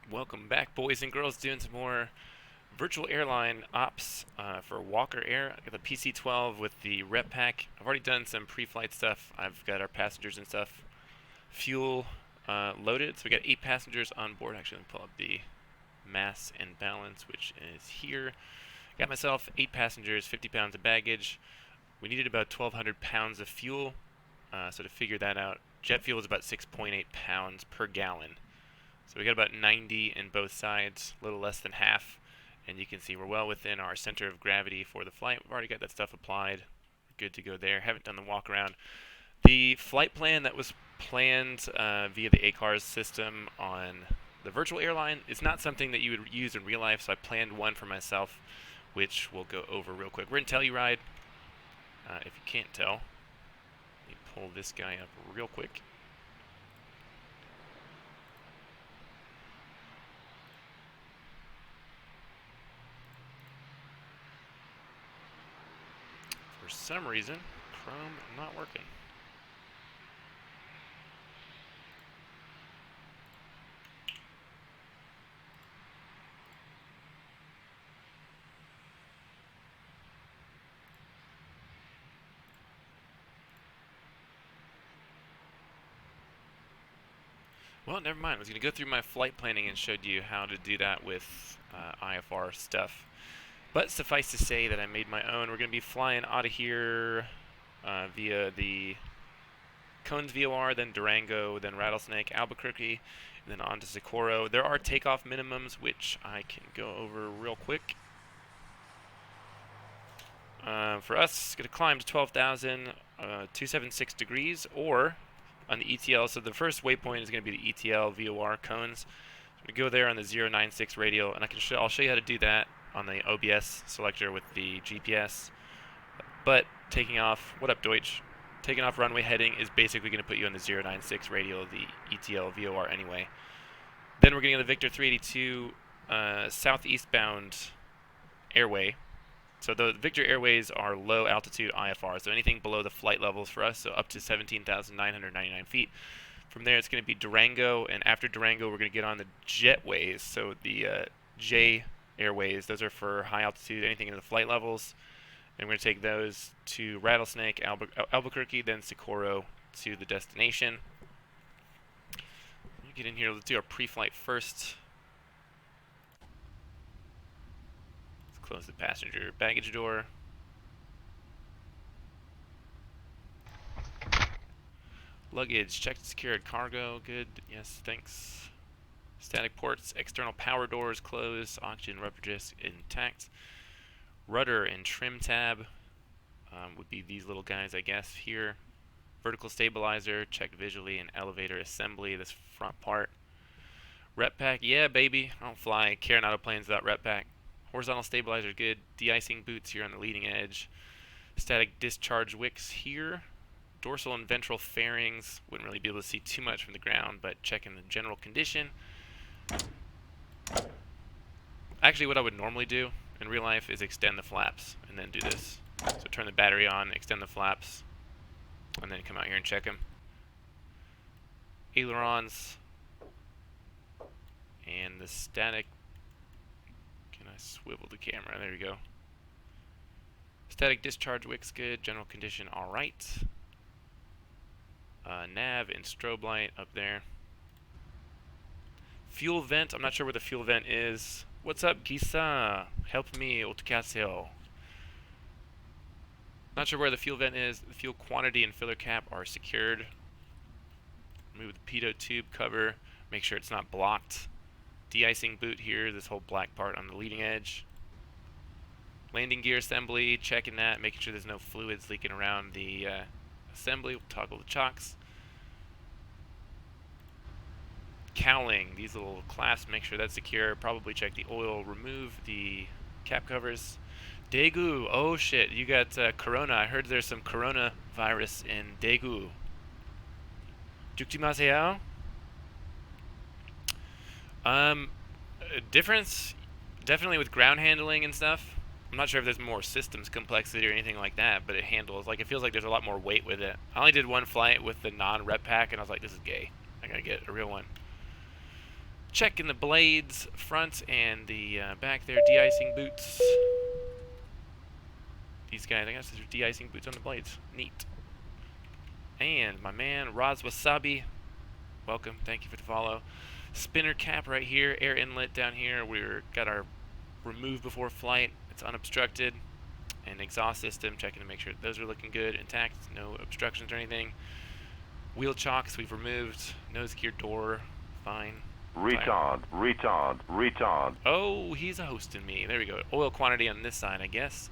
Welcome back, boys and girls, doing some more virtual airline ops for Walker Air. I got the PC-12 with the rep pack. I've already done some pre-flight stuff. I've got our passengers and stuff fuel loaded. So we got 8 passengers on board. Actually, let me pull up the mass and balance, which is here. Got myself 8 passengers, 50 pounds of baggage. We needed about 1,200 pounds of fuel. So to figure that out, jet fuel is about 6.8 pounds per gallon. So we got about 90 in both sides, a little less than half. And you can see we're well within our center of gravity for the flight. We've already got that stuff applied. We're good to go there. Haven't done the walk around. The flight plan that was planned via the ACARS system on the virtual airline is not something that you would use in real life, so I planned one for myself, which we'll go over real quick. We're in Telluride. If you can't tell, let me pull this guy up real quick. For some reason, Chrome not working. Well, never mind. I was going to go through my flight planning and showed you how to do that with IFR stuff. But suffice to say that I made my own. We're going to be flying out of here via the Cones VOR, then Durango, then Rattlesnake, Albuquerque, and then on to Socorro. There are takeoff minimums, which I can go over real quick. For us, going to climb to 12,276 degrees, or on the ETL. So the first waypoint is going to be the ETL VOR cones. So we go there on the 096 radial, and I'll show you how to do that on the OBS selector with the GPS. But taking off, what up, Deutsch? Taking off runway heading is basically going to put you on the 096 radial of the ETL VOR anyway. Then we're getting on the Victor 382 southeastbound airway. So the Victor Airways are low altitude IFR, so anything below the flight levels for us, so up to 17,999 feet. From there it's going to be Durango, and after Durango we're going to get on the jetways, so the J Airways, those are for high altitude, anything in the flight levels. And we're going to take those to Rattlesnake, Albuquerque, then Socorro to the destination. Let me get in here, let's do our pre-flight first. Close the passenger baggage door. Luggage, checked, secured. Cargo, good. Yes, thanks. Static ports, external power doors closed. Oxygen rubber disc intact. Rudder and trim tab would be these little guys, I guess, here. Vertical stabilizer, checked visually, and elevator assembly, this front part. Rep pack, yeah, baby. I don't fly Karen auto planes without rep pack. Horizontal stabilizer good. De-icing boots here on the leading edge. Static discharge wicks here. Dorsal and ventral fairings. Wouldn't really be able to see too much from the ground, but checking the general condition. Actually, what I would normally do in real life is extend the flaps and then do this. So turn the battery on, extend the flaps, and then come out here and check them. Ailerons. And the static. I swivel the camera. There you go. Static discharge wicks good. General condition alright. Nav and strobe light up there. Fuel vent. I'm not sure where the fuel vent is. What's up, Gisa? Help me, Otkaseo. Not sure where the fuel vent is. The fuel quantity and filler cap are secured. Remove the pitot tube cover. Make sure it's not blocked. De-icing boot here, this whole black part on the leading edge. Landing gear assembly, checking that, making sure there's no fluids leaking around the assembly. We'll toggle the chocks. Cowling, these little clasps, make sure that's secure. Probably check the oil, remove the cap covers. Daegu, oh shit, you got corona. I heard there's some coronavirus in Daegu. Jukjimaseo? Difference, definitely with ground handling and stuff. I'm not sure if there's more systems complexity or anything like that, but it handles, like, it feels like there's a lot more weight with it. I only did one flight with the non-rep pack, and I was like, this is gay. I gotta get a real one. Checking the blades, front and the back there, de-icing boots. These guys, I guess these are de-icing boots on the blades. Neat. And my man, Roz Wasabi, welcome, thank you for the follow. Spinner cap right here, air inlet down here. We've got our remove before flight, it's unobstructed. And exhaust system, checking to make sure those are looking good, intact, no obstructions or anything. Wheel chocks we've removed, nose gear door, fine. Retard. Oh, he's a hosting me. There we go. Oil quantity on this side, I guess.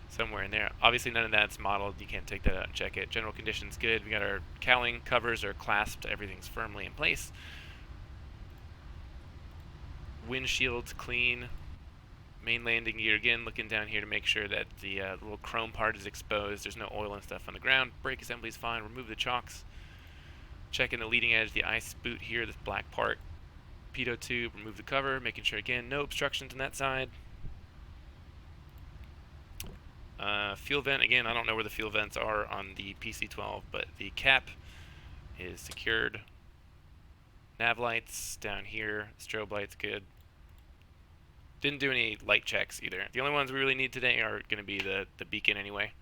Somewhere in there. Obviously none of that's modeled. You can't take that out and check it. General conditions good. We got our cowling covers are clasped. Everything's firmly in place. Windshield's clean. Main landing gear again. Looking down here to make sure that the little chrome part is exposed. There's no oil and stuff on the ground. Brake assembly's fine. Remove the chocks. Checking the leading edge, the ice boot here, this black part. Pitot tube, remove the cover, making sure again no obstructions on that side. Fuel vent, again, I don't know where the fuel vents are on the PC-12, but the cap is secured. Nav lights down here, strobe lights good. Didn't do any light checks either. The only ones we really need today are going to be the beacon anyway.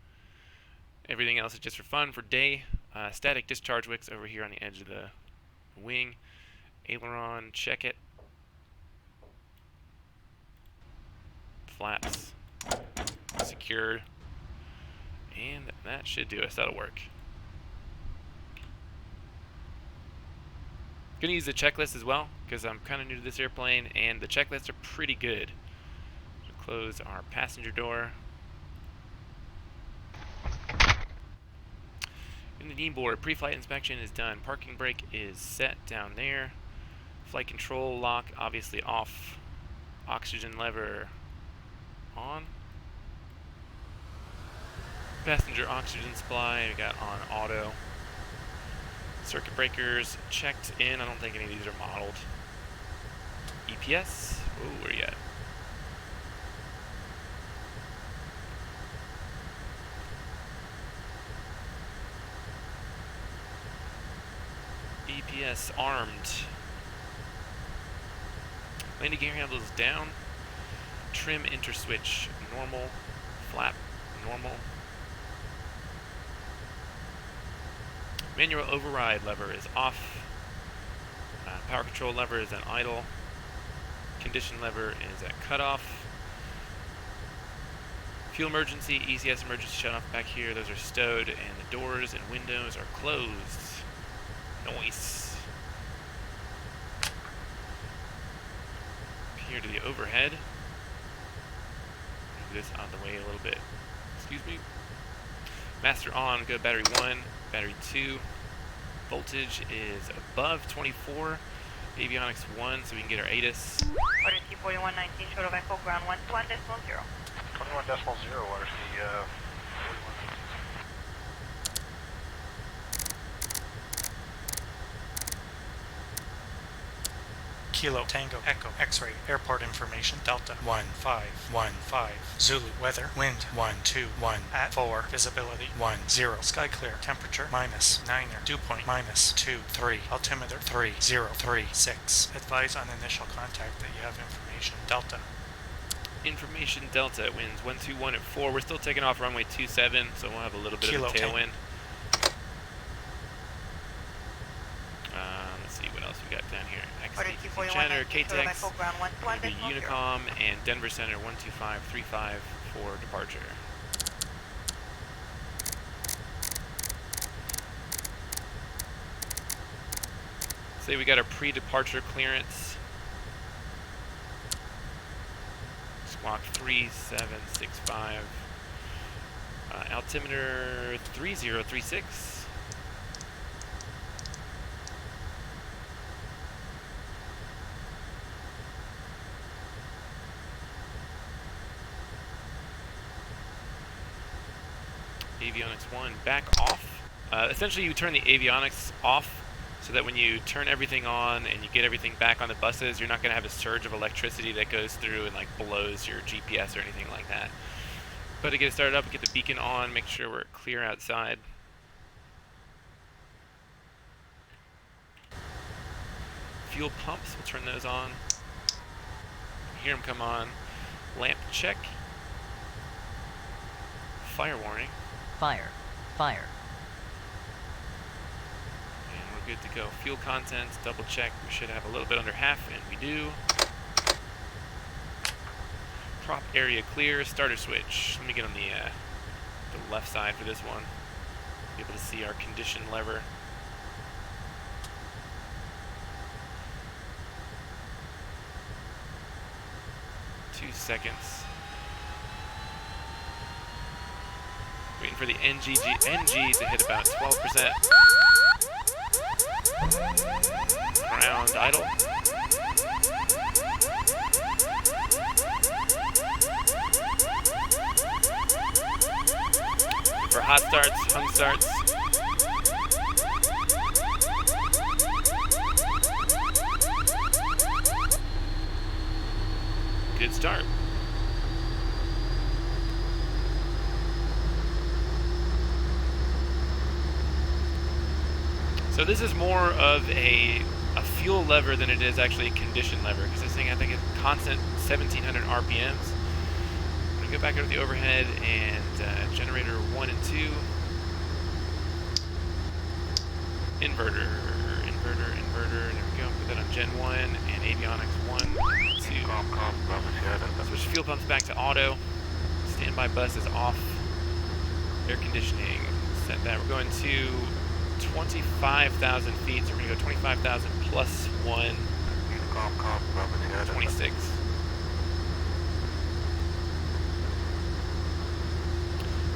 Everything else is just for fun, for day. Static discharge wicks over here on the edge of the wing. Aileron, check it. Flaps secured. And that should do us. That'll work. Gonna use the checklist as well, because I'm kind of new to this airplane, and the checklists are pretty good. So close our passenger door. In the kneeboard, pre-flight inspection is done. Parking brake is set down there. Flight control lock obviously off. Oxygen lever on. Passenger oxygen supply we got on auto. Circuit breakers checked in. I don't think any of these are modeled. EPS. Ooh, where you at? EPS armed. Landing gear handle is down. Trim interswitch normal. Flap normal. Manual override lever is off. Power control lever is at idle. Condition lever is at cutoff. Fuel emergency, ECS emergency shut off back here. Those are stowed, and the doors and windows are closed. Nice. Up here to the overhead. Move this out of the way a little bit. Excuse me. Master on, go battery 1, battery 2. Voltage is above 24. Avionics 1, so we can get our ATIS. Order T4119, short of Echo, ground 121.0. 21.0, where's the 41? Kilo, Tango, Echo, X-ray, airport information, Delta, 1515, Zulu, weather, wind, 121, at 4, visibility, 10, sky clear, temperature, -9er, dew point, -23, altimeter, 3036, advise on initial contact that you have information, Delta. Information Delta, winds 121 at 4. We're still taking off runway 27, so we'll have a little bit Kilo, of a tailwind. Let's see what else we got down here. Order XDC Center, T4119, short of Echo, KTEX, ground 121.0. Unicom, and Denver Center 12535 for departure. Say we got our pre-departure clearance. Squawk 3765. Altimeter 3036. Avionics 1 back off. Essentially you turn the avionics off so that when you turn everything on and you get everything back on the buses, you're not going to have a surge of electricity that goes through and like blows your GPS or anything like that. But to get it started up, get the beacon on, make sure we're clear outside. fuel pumps. We'll turn those on. Hear them come on. Lamp check. Fire warning. Fire. Fire. And we're good to go. Fuel contents, double check. We should have a little bit under half, and we do. Prop area clear. Starter switch. Let me get on the left side for this one. Be able to see our condition lever. Two seconds. Waiting for the NG to hit about 12%. Ground idle. For hot starts, hung starts. Good start. So this is more of a fuel lever than it is actually a condition lever, because this thing I think is constant 1700 RPMs. I'm going to go back over the overhead and generator 1 and 2. Inverter, and there we go. Put that on Gen 1 and avionics 1, 2. Switch fuel pumps back to auto. Standby bus is off. Air conditioning, set that. We're going to 25,000 feet, so we're going to go 25,000 plus 1, 26.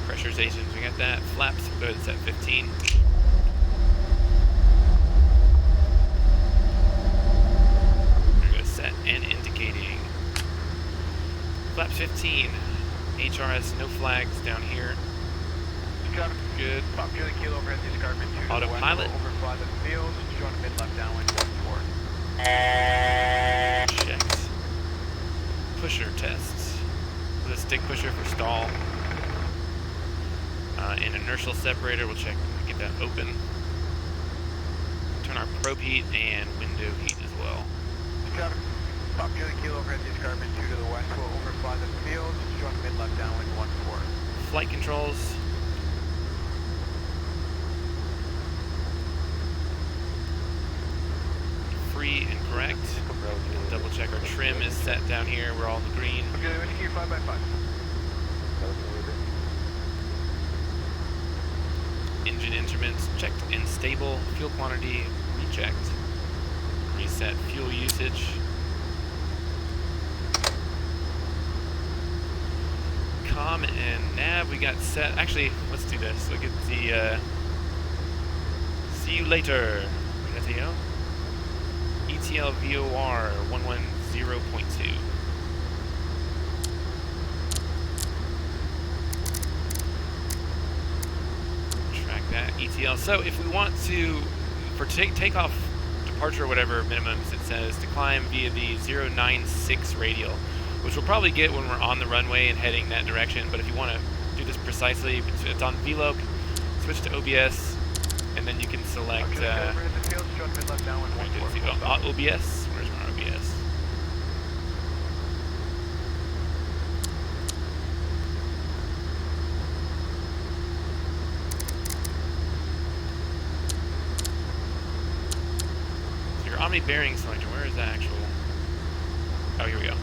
Pressurizations, we got that. Flaps, we'll go to set 15. We're going to go set and indicating. Flaps 15. HRS, no flags down here. Good. Autopilot. Checked. Pusher tests. The stick pusher for stall. And inertial separator, we'll check, get that open. Turn our probe heat and window heat as well. Pop Julie Kilo overhead escarpment 2 to the west, will overfly the field, join mid left downwind 14. Flight controls. Free and correct. And double check our trim is set down here. We're all in the green. Okay, indicate 5x5. Engine instruments checked and stable. Fuel quantity rechecked. Reset fuel usage. Com and nav we got set. Actually, let's do this. Look at the see you later. ETL VOR 110.2. Track that ETL. So if we want to, for takeoff, departure, or whatever minimums, it says to climb via the 096 radial, which we'll probably get when we're on the runway and heading that direction. But if you want to do this precisely, it's on VLOC, switch to OBS, and then you can select OBS. Where's my OBS? So your Omni bearing selector, where is that actual? Oh, here we go.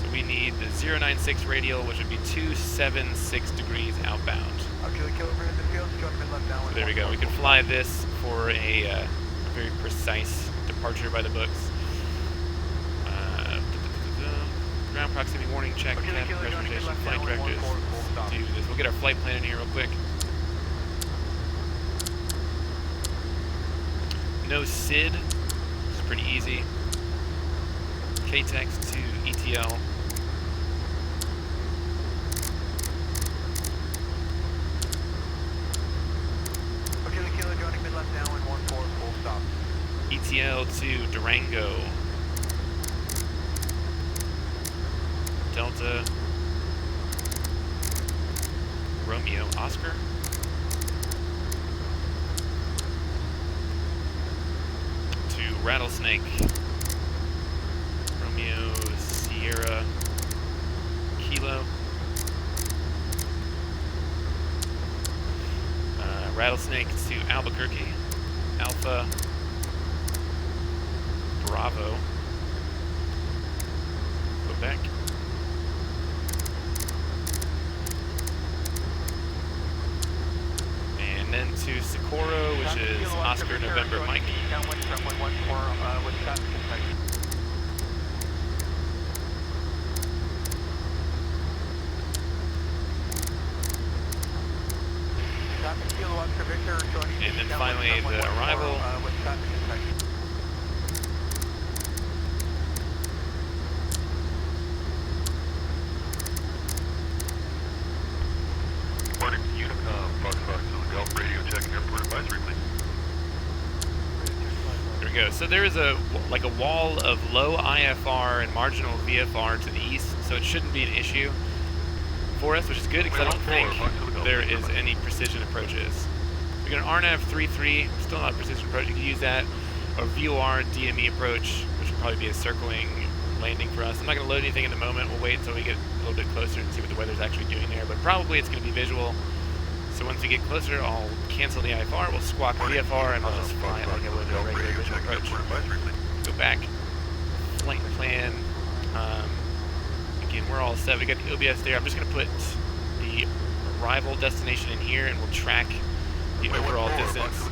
So we need the 096 radial, which would be 276 degrees outbound. So there we go. We can fly this for a very precise departure by the books. Ground proximity warning check, cabin pressurization, flight directives. Let's do this. We'll get our flight plan in here real quick. No SID. It's pretty easy. KTEX to ETL. ETL to Durango. Delta Romeo Oscar. Rattlesnake, Romeo, Sierra, Kilo, Rattlesnake to Albuquerque, Alpha, Bravo, Quebec, and then to Socorro, which is Oscar November Mike. Downwind from 114 with traffic in sight. Traffic Kilo Oscar Victor showing. And then finally the arrival. With traffic in sight. Morning, Unicom, Foxtrot to the Gulf Radio, checking airport advisory, please. There we go. So there is a wall of low IFR and marginal VFR to the east, so it shouldn't be an issue for us, which is good because I don't think there is any precision approaches. We got an RNAV 33, still not a precision approach. You can use that, or VOR DME approach, which will probably be a circling landing for us. I'm not going to load anything in the moment. We'll wait until we get a little bit closer and see what the weather's actually doing there, but probably it's going to be visual. So once we get closer, I'll cancel the IFR, we'll squawk VFR, and I'll just fly it like I would in a regular visual approach. Go back, flight plan. Again, we're all set. We got the OBS there. I'm just going to put the arrival destination in here, and we'll track the overall distance.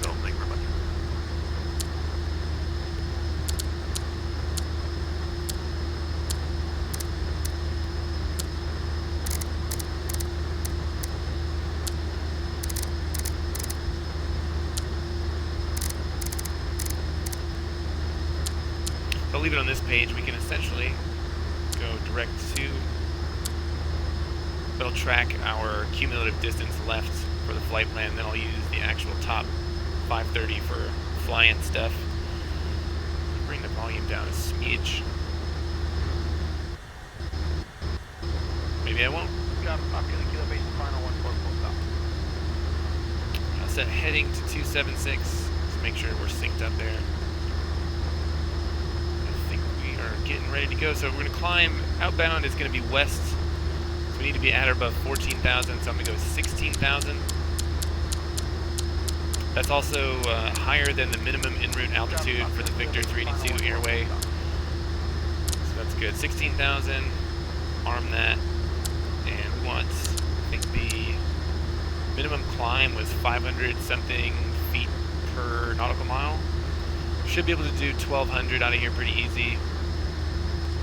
If I leave it on this page, we can essentially go direct to. It'll track our cumulative distance left for the flight plan, then I'll use the actual top 530 for fly-in stuff. Bring the volume down a smidge. Maybe I won't. Got Kilo Kilo base final 144 stop. I'll set heading to 276 to make sure we're synced up there. I think we are getting ready to go. So we're going to climb. Outbound is going to be west. So we need to be at or above 14,000. So I'm going to go 16,000. That's also higher than the minimum en route altitude for the Victor 382 airway. So that's good. 16,000. Arm that. And we want, I think the minimum climb was 500 something feet per nautical mile. Should be able to do 1,200 out of here pretty easy,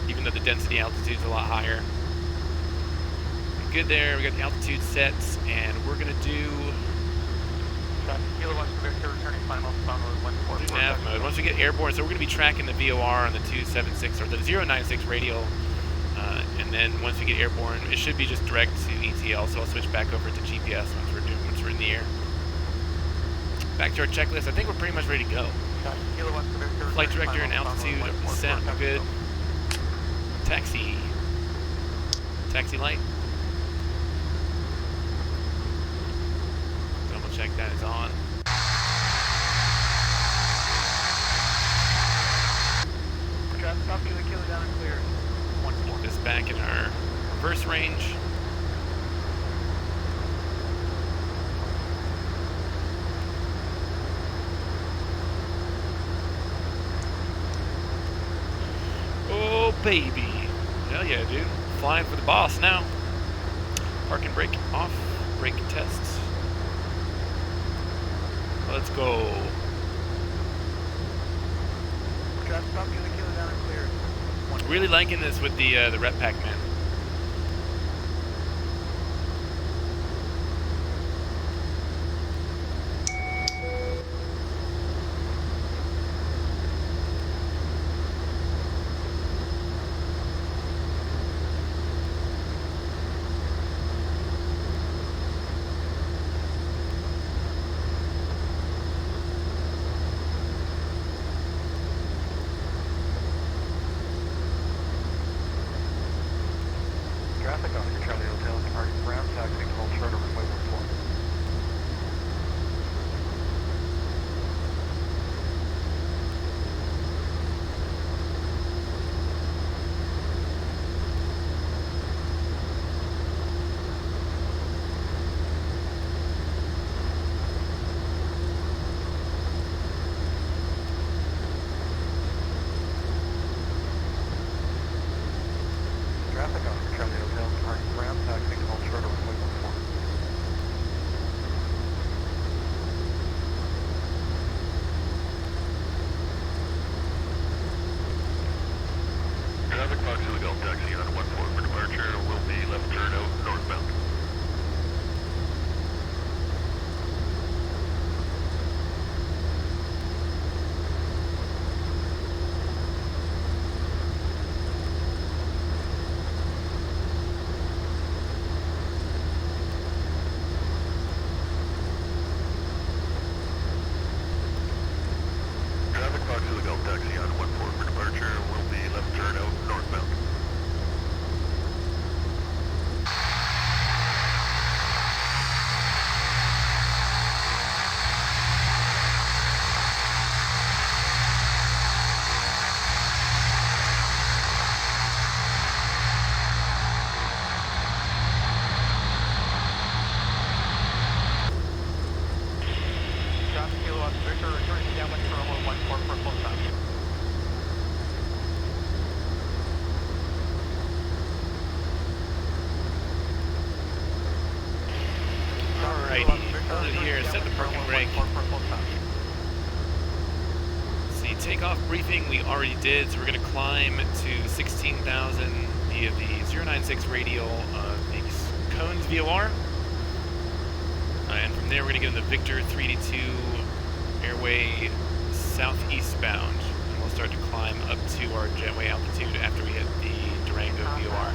even though the density altitude's a lot higher. Good there, we got the altitude set, and we're gonna do Kilo Oscar Victor returning final mode 144. nav mode. Once we get airborne, so we're gonna be tracking the VOR on the 276 or the 096 radial, and then once we get airborne, it should be just direct to ETL. So I'll switch back over to GPS once we're in the air. Back to our checklist. I think we're pretty much ready to go. Kilo Oscar Victor. Flight director and altitude set, good. Taxi light. Double check that is on. Stop Kilo down and clear. Put this back in our reverse range. Oh baby. Hell yeah, dude. Flying for the boss now. Park and brake off. Brake tests. Let's go. Stop Kilo down and clear. Really liking this with the rep pack, man. Traffic Oscar Charlie Hotel, departing Brown, taxiing to hold short over flight 14. Traffic on Charlie Hotel, departing ground, taxiing to hold short of runway 14. Traffic Fox to the Gulf taxi on 14 for departure. Will be left turn out northbound. Traffic Fox to the Gulf taxi on 14 for departure. Will be left turn out northbound. Traffic Kilo on Victor, returning downwind for runway 14 for full stop. Alrighty, hold it here, set the parking brake. See, takeoff briefing we already did, so we're going to climb to 16,000 via the 096 radial of the Cones VOR. And from there we're going to get in the Victor 382 airway southeastbound. And we'll start to climb up to our jetway altitude after we hit the Durango VOR.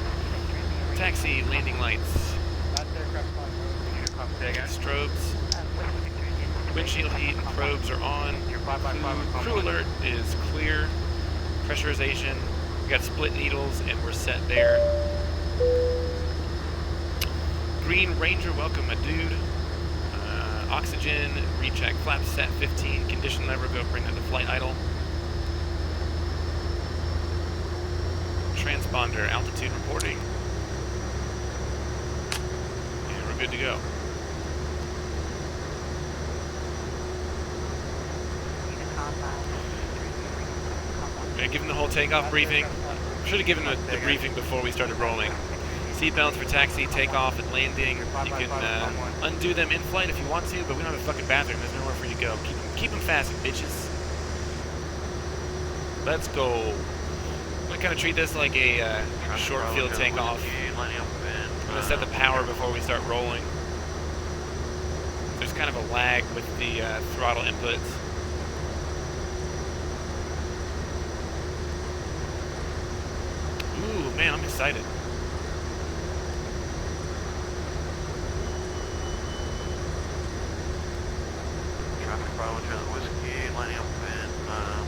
Taxi, landing lights, strobes, windshield heat and probes are on. Crew alert is clear. Pressurization, we got split needles and we're set there. Green Ranger, welcome a dude. Oxygen, recheck, flaps set 15, condition lever, go bring down to flight idle. Transponder, altitude reporting. And we're good to go. We're giving the whole takeoff briefing. Should have given the briefing before we started rolling. Seatbelts for taxi, takeoff, and landing. You can undo them in flight if you want to, but we don't have a fucking bathroom. There's nowhere for you to go. Keep them fastened, bitches. Let's go. I'm gonna kind of treat this like a short field takeoff. I'm gonna set the power before we start rolling. There's kind of a lag with the throttle inputs. Ooh, man, I'm excited. Traffic Bravo Charlie Whiskey, lining up and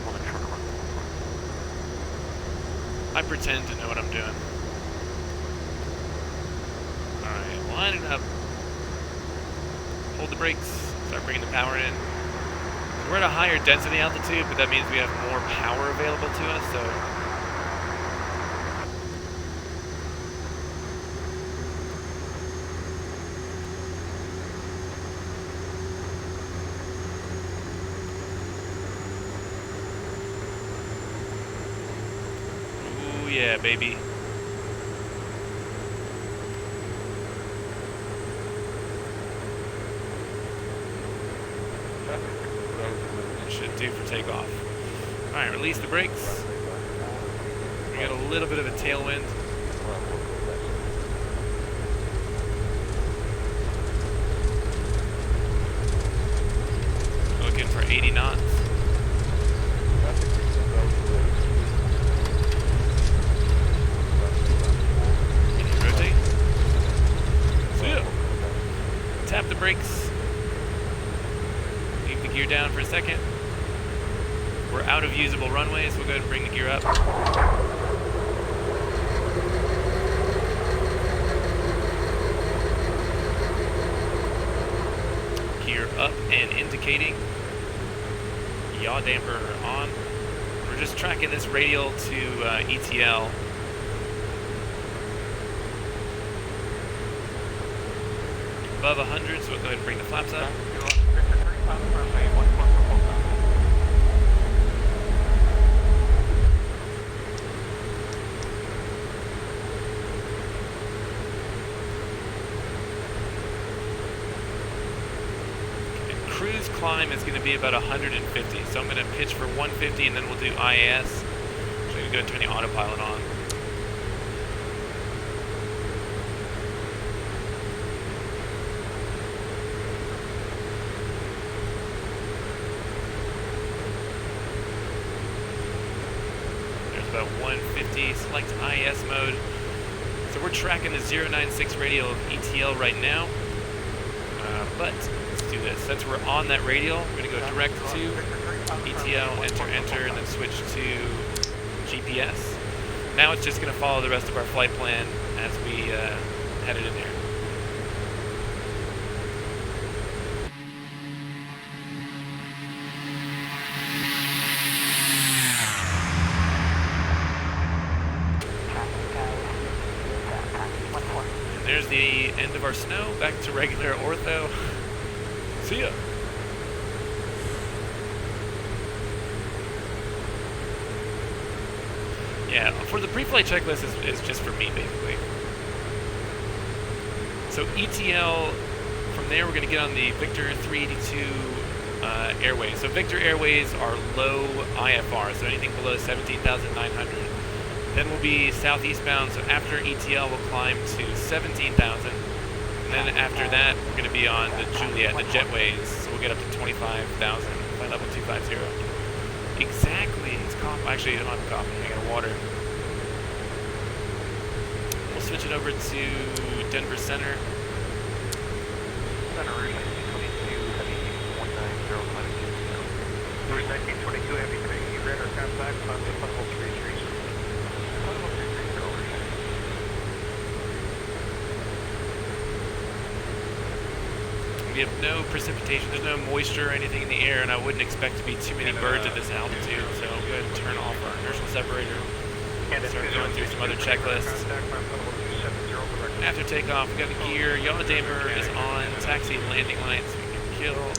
holding short of runway 14. I pretend to know what I'm doing. Alright, line it up. Hold the brakes. Start bringing the power in. We're at a higher density altitude, but that means we have more power available to us, so... Ooh, yeah, baby. Should do for takeoff. Alright, release the brakes. We got a little bit of a tailwind. Looking for 80 knots. Can you rotate? So yeah. Tap the brakes. Leave the gear down for a second. We're out of usable runway, so we'll go ahead and bring the gear up. Gear up and indicating. Yaw damper on. We're just tracking this radial to ETL. Above 100, so we'll go ahead and bring the flaps up. cruise climb is going to be about 150. So I'm going to pitch for 150 and then we'll do IAS. So I'm going to go and turn the autopilot on. There's about 150. Select IAS mode. So we're tracking the 096 radial of ETL right now. But let's do this. Since we're on that radial, we're going to go direct to ETL, enter, and then switch to GPS. Now it's just going to follow the rest of our flight plan as we head it in there. And there's the end of our snow. Back to regular ortho. See ya. Yeah, for the pre-flight checklist is just for me, basically. So ETL, from there we're going to get on the Victor 382 airways. So Victor airways are low IFR, so anything below 17,900. Then we'll be southeastbound, so after ETL we'll climb to 17,000. And then after that we're going to be on the Juliet, the jetways, so we'll get up to 25,000, flight level 250. Exactly, it's coffee. Actually, I don't have coffee, I got water. We'll switch it over to Denver Center. Center Route 1922, heavy 190, Route 1922, heavy 3, radar contact, on the level 330. Level 330, over. We have no precipitation, there's no moisture or anything in the air, and I wouldn't expect to be too many birds at this altitude, so go ahead and turn off our inertial separator. Start going through some other checklists. After takeoff, we got the gear, yaw damer is on, taxi and landing lights, we can kill.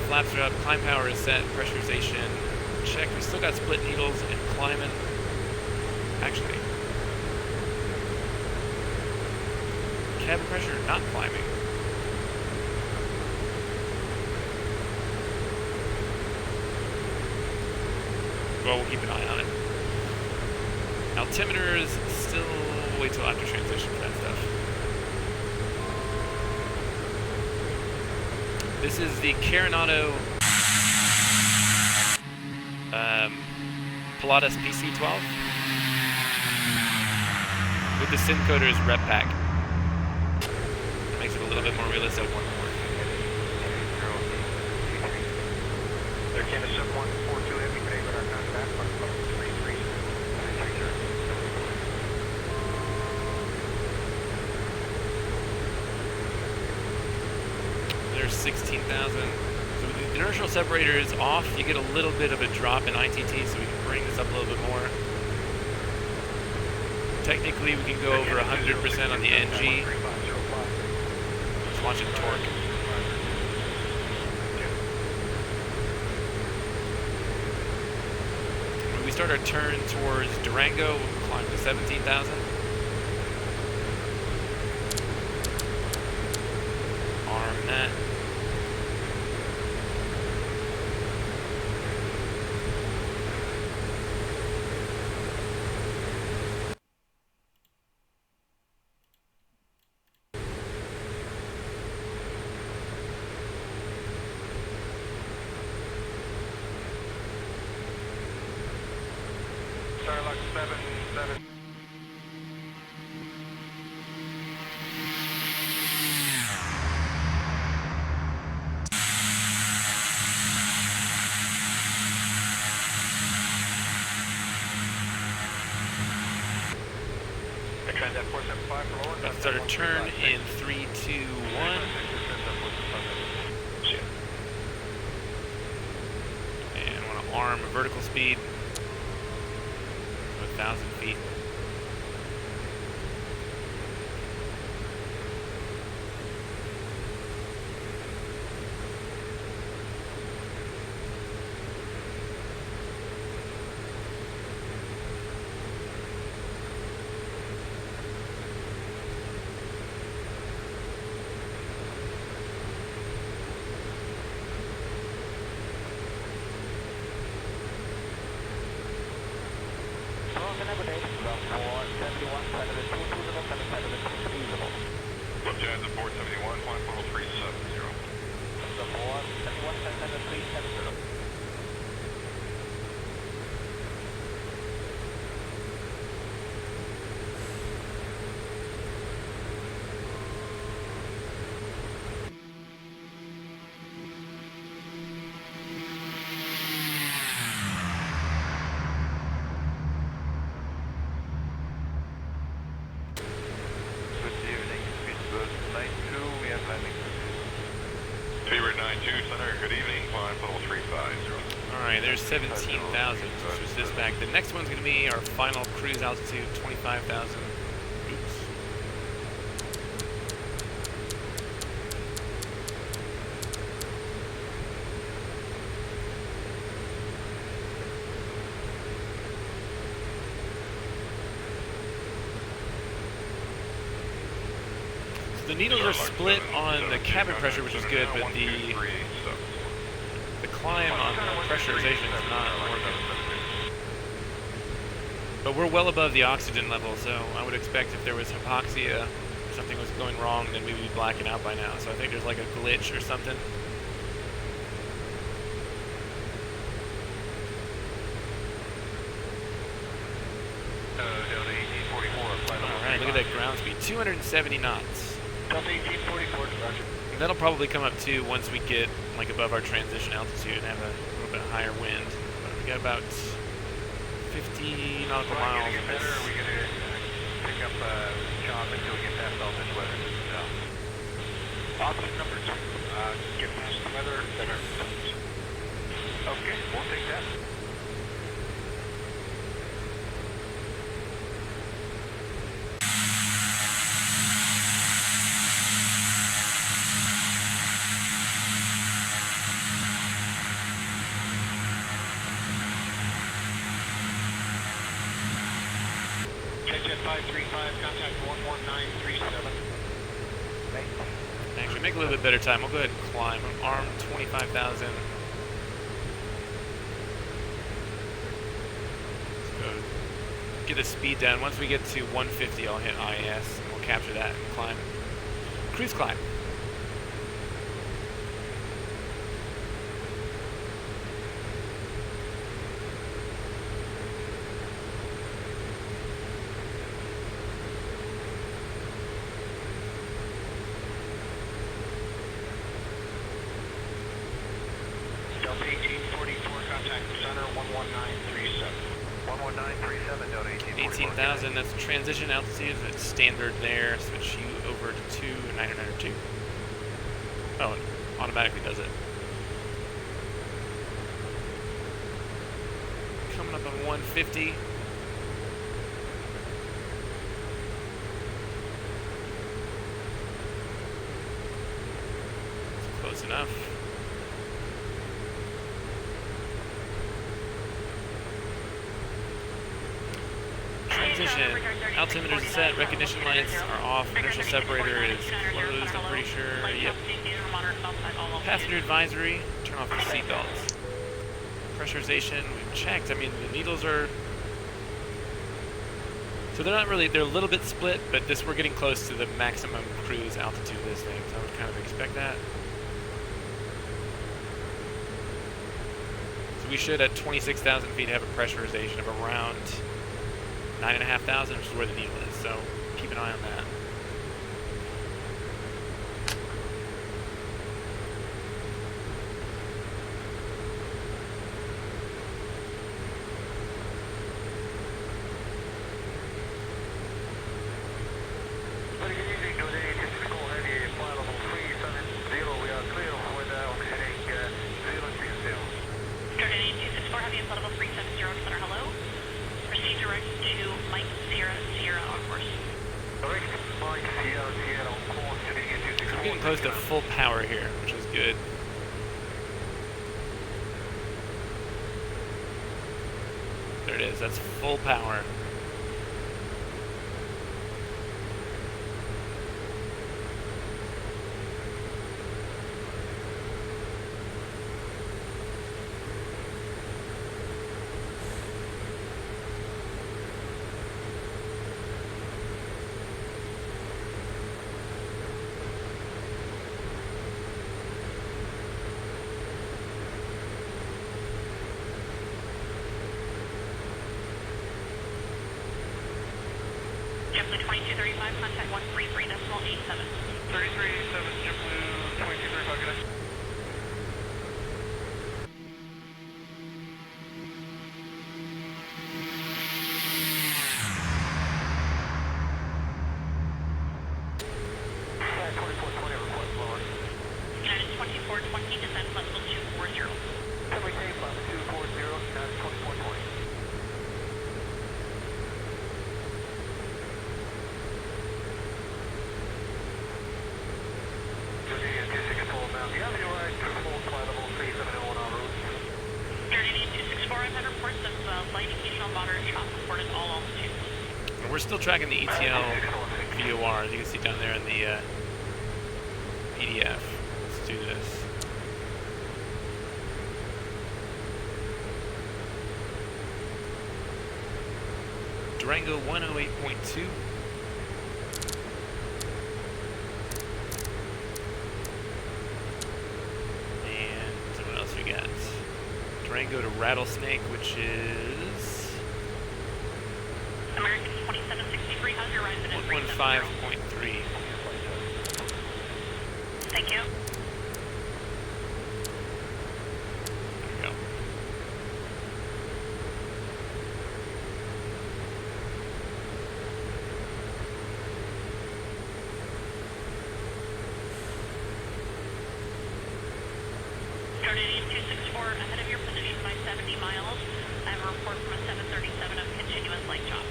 Flaps are up, climb power is set, pressurization check. We still got split needles and climbing. Actually, cabin pressure not climbing. Well, we'll keep an eye on it. Altimeters still wait till after transition for that stuff. This is the Carenado Pilatus PC-12 with the SIM coders rep pack. That makes it a little bit more realistic. One more. They're Canada 7142 heavy today, but our contact on level 33. There's 16,000. So the inertial separator is off. You get a little bit of a drop in ITT, so we can bring this up a little bit more. Technically, we can go over 100% on the NG. Let's watch it torque. When we start our turn towards Durango, we'll climb to 17,000. Arm that. Starlock 77. Transat 475 for lower. Let's start a turn in 3, 2, 1. And I want to arm a vertical speed. 1,000 feet. Center, good evening. Climb level 350. Alright, there's 17,000. Switch this back. The next one's going to be our final cruise altitude, 25,000. Oops. The needles are split on the cabin pressure, which is good, but the climb on the pressurization is not working. But we're well above the oxygen level, so I would expect if there was hypoxia or something was going wrong, then we'd be blacking out by now. So I think there's like a glitch or something. Delta 1844, flight level Alright, look at that ground speed, 270 knots. Delta 1844, roger. That'll probably come up too once we get like above our transition altitude and have a little bit higher wind. But we got about 50 nautical miles in this. Are we going to pick up chop until we get past all this weather? No. Option number 2. Get past the weather, better. Okay, we'll take that. Jet 535, contact 11937. Actually, make a little bit better time. We'll go ahead and climb. I'm armed 25,000. Let's go get the speed down. Once we get to 150, I'll hit IS and we'll capture that and climb. Cruise climb. Delta 1844, contact center 11937. 11937, Delta 1844. 18,000, that's transition altitude. That's standard there. Switch you over to 2902. Oh, it automatically does it. Coming up on 150. It's close enough. Transition. Altimeter's set, recognition lights are off, inertial separator is closed, I'm pretty sure. Yep. Passenger advisory, turn off the seatbelts. Pressurization, we've checked. I mean, the needles are... So they're not really, they're a little bit split, but we're getting close to the maximum cruise altitude of this thing, so I would kind of expect that. So we should, at 26,000 feet, have a pressurization of around 9,500, which is where the needle is, so keep an eye on that. Close to full power here, which is good. There it is, that's full power. JetBlue 2235, contact 133.87. 3387, JetBlue 2235, good day. United 24 2420, descend flight level 240. Subway Takeoff 240, that's 2420. Canadian 264, Mount the Avenue Line, full flight level 3701 en route. Canadian 264, I've had reports of light occasional moderate chop reported all altitudes. And we're still tracking the ETL VOR, as you can see down there in the PDF. Let's do this. Durango 108.2. And what else we got? Durango to Rattlesnake, which is American 2763, how's your rise in 115.3. Thank you. There we go. Canadian 264, ahead of your position by 70 miles. I have a report from a 737 of continuous light chop.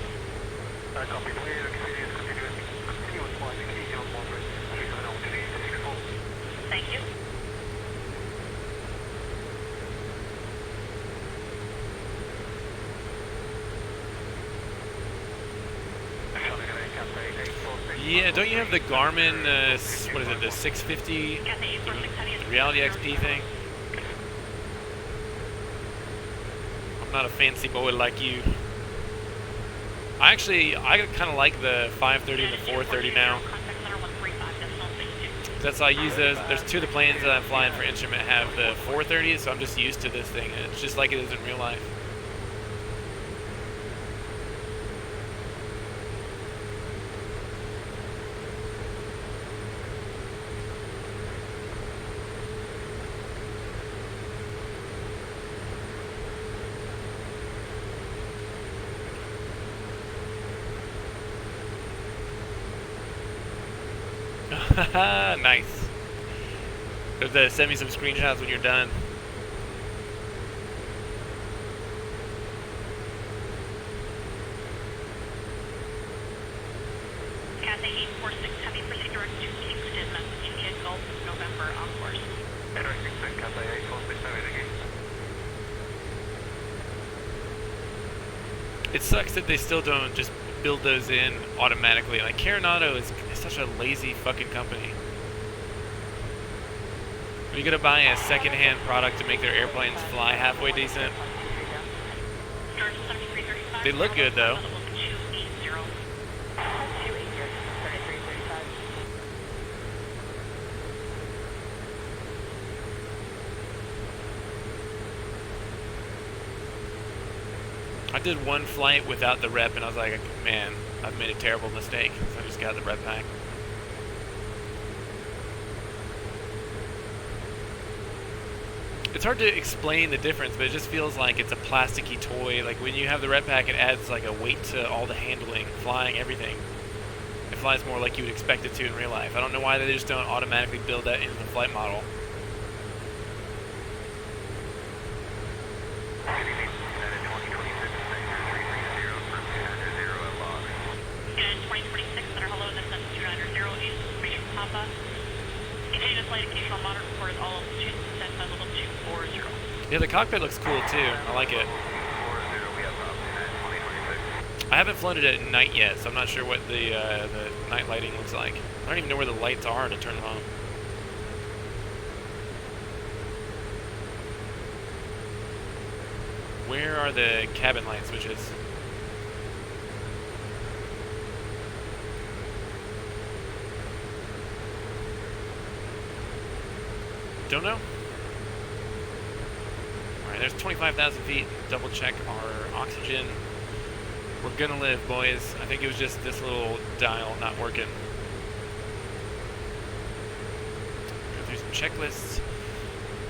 Copy, clear, continuous flight, occasional moderate, 370, Canadian 264. Thank you. Yeah, don't you have the Garmin, what is it, the 650, Cathay 846, how do you the Reality XP thing? I'm not a fancy boy like you. I kind of like the 530 and the 430 now. Contact center 135.62. That's how I use those. There's two of the planes that I'm flying for instrument have the 430s, so I'm just used to this thing. It's just like it is in real life. Nice. Send me some screenshots when you're done. Cathay 846, heavy proceed direct to Kingston, India Gulf, November, on course. Cathay 846, again. It sucks that they still don't just build those in automatically. Like, Carenado is such a lazy fucking company. Are you gonna buy a second-hand product to make their airplanes fly halfway decent? They look good though. I did one flight without the rep and I was like, man, I've made a terrible mistake. So I just got the rep pack. It's hard to explain the difference, but it just feels like it's a plasticky toy. Like when you have the rep pack, it adds like a weight to all the handling, flying, everything. It flies more like you would expect it to in real life. I don't know why they just don't automatically build that into the flight model. Yeah, the cockpit looks cool too. I like it. I haven't flown it at night yet, so I'm not sure what the night lighting looks like. I don't even know where the lights are to turn them on. Where are the cabin light switches? Don't know. Alright, there's 25,000 feet. Double check our oxygen. We're gonna live, boys. I think it was just this little dial not working. Go through some checklists.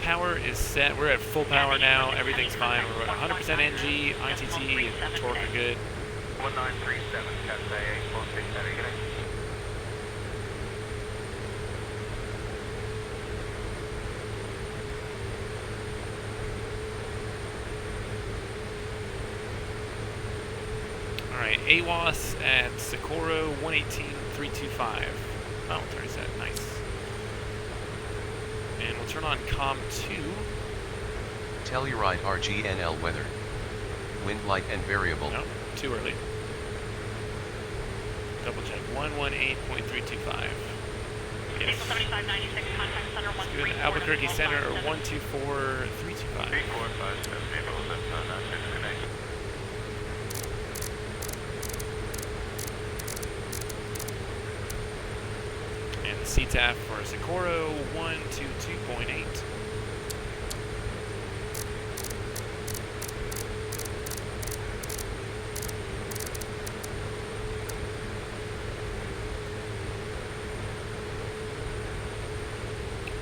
Power is set. We're at full power now. Everything's fine. We're at 100% NG, ITT, and torque are good. 1937, Cathay 846, heavy, good. AWAS at Socorro 118.325. Oh, there's that. Nice. And we'll turn on COM 2. Telluride RGNL weather. Wind light and variable. No, too early. Double check. 118.325. Yes. April 7596, contact center Let's 134. go to Albuquerque Center or 124.325. 8457, April 796, connect. And CTAF for Socorro 122.8.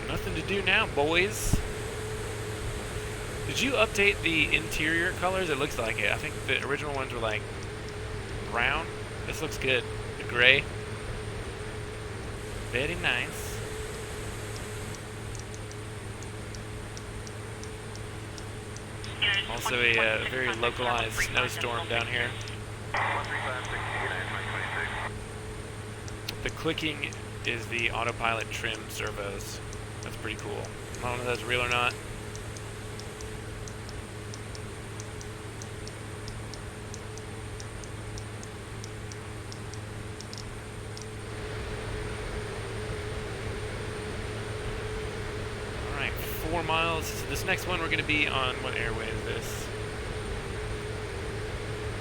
Nothing to do now, boys. Did you update the interior colors? It looks like it. I think the original ones were like brown. This looks good. The gray. Very nice. Also a very localized snowstorm down here. 135, The clicking is the autopilot trim servos. That's pretty cool. I don't know if that's real or not. Alright, 4 miles. So this next one we're going to be on, what airway is this?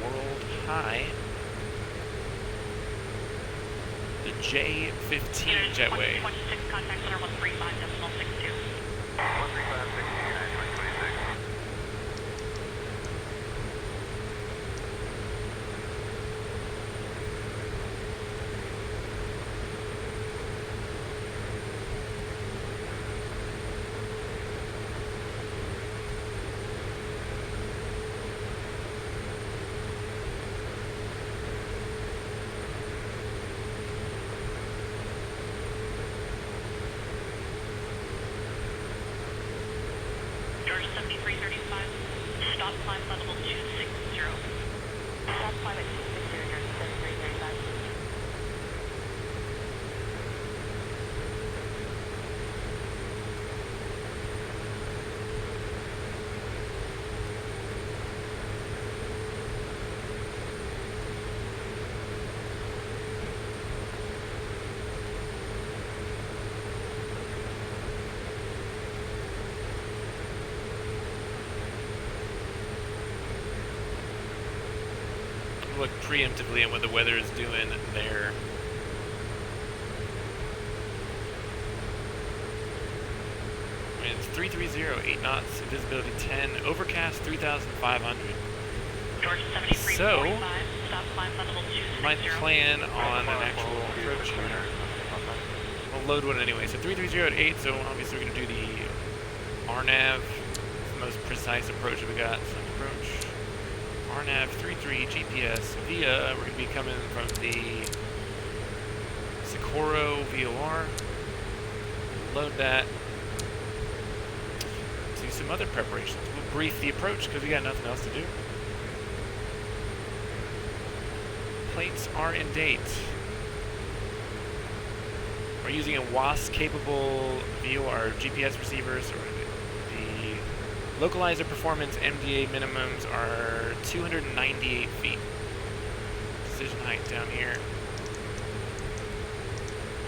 World High. The J-15 jetway. 26, contact center 135.62. 135, George 7335, stop climb level 260. Stop climb at 260, George 7335. Look preemptively at what the weather is doing there. Winds 330, 8 knots, visibility 10, overcast 3,500. George 7345, So, stop climb level 260. Might plan on an actual approach here. We'll load one anyway. So 330 at 8, so obviously we're going to do the RNAV. It's the most precise approach that we got. So approach RNAV 33 GPS via, we're going to be coming from the Socorro VOR. Load that. Do some other preparations. We'll brief the approach because we got nothing else to do. Plates are in date. We're using a WAS-capable VOR GPS receivers. The localizer performance MDA minimums are 298 feet. Decision height down here.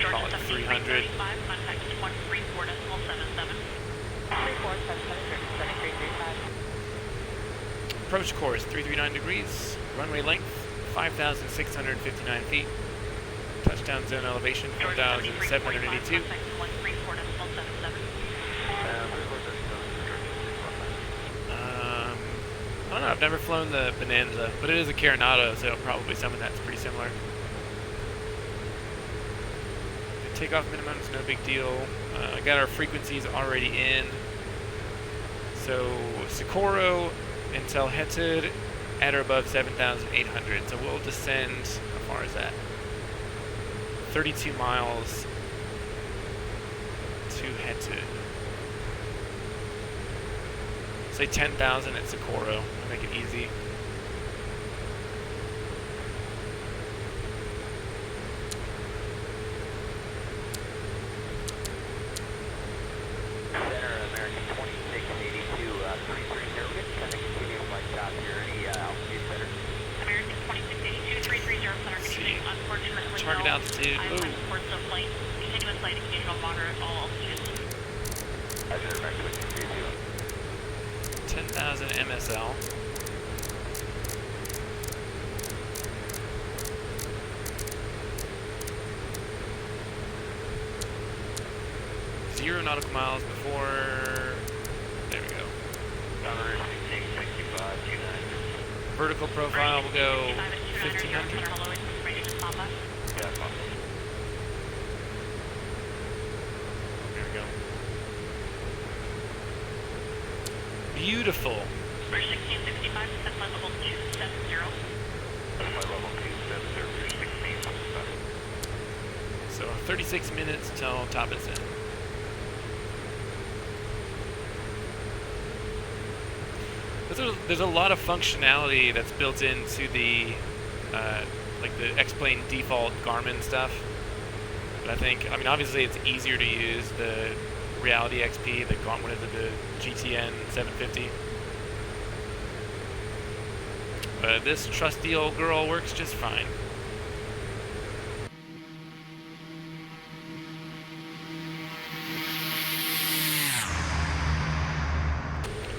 Call it 300. Contact 134.77. 3477, Approach course 339 degrees. Runway length 5,659 feet. Touchdown zone elevation 4,782. I don't know, I've never flown the Bonanza, but it is a Coronado, so probably some of that's pretty similar. The takeoff minimum is no big deal. Got our frequencies already in. So Socorro until Hetted at or above 7,800. So we'll descend, how far is that? 32 miles to Hetted. Say 10,000 at Socorro. I'll make it easy. target altitude. I'm Ooh. on reports of flight, continuous flight, occasional moderate, all altitudes. Roger, Max 10,000 MSL. Zero nautical miles before. There we go. Dollar 1665, 29. Vertical profile will go 1500. Hello, information is Papa. Yeah, possible. There we go. Beautiful. Bridge 1665, set flight level 270. Flight level 270, Bridge 1665. So 36 minutes till top is in. There's a lot of functionality that's built into the like the X-Plane default Garmin stuff. But I think, I mean, obviously it's easier to use the Reality XP, the GTN 750. But this trusty old girl works just fine.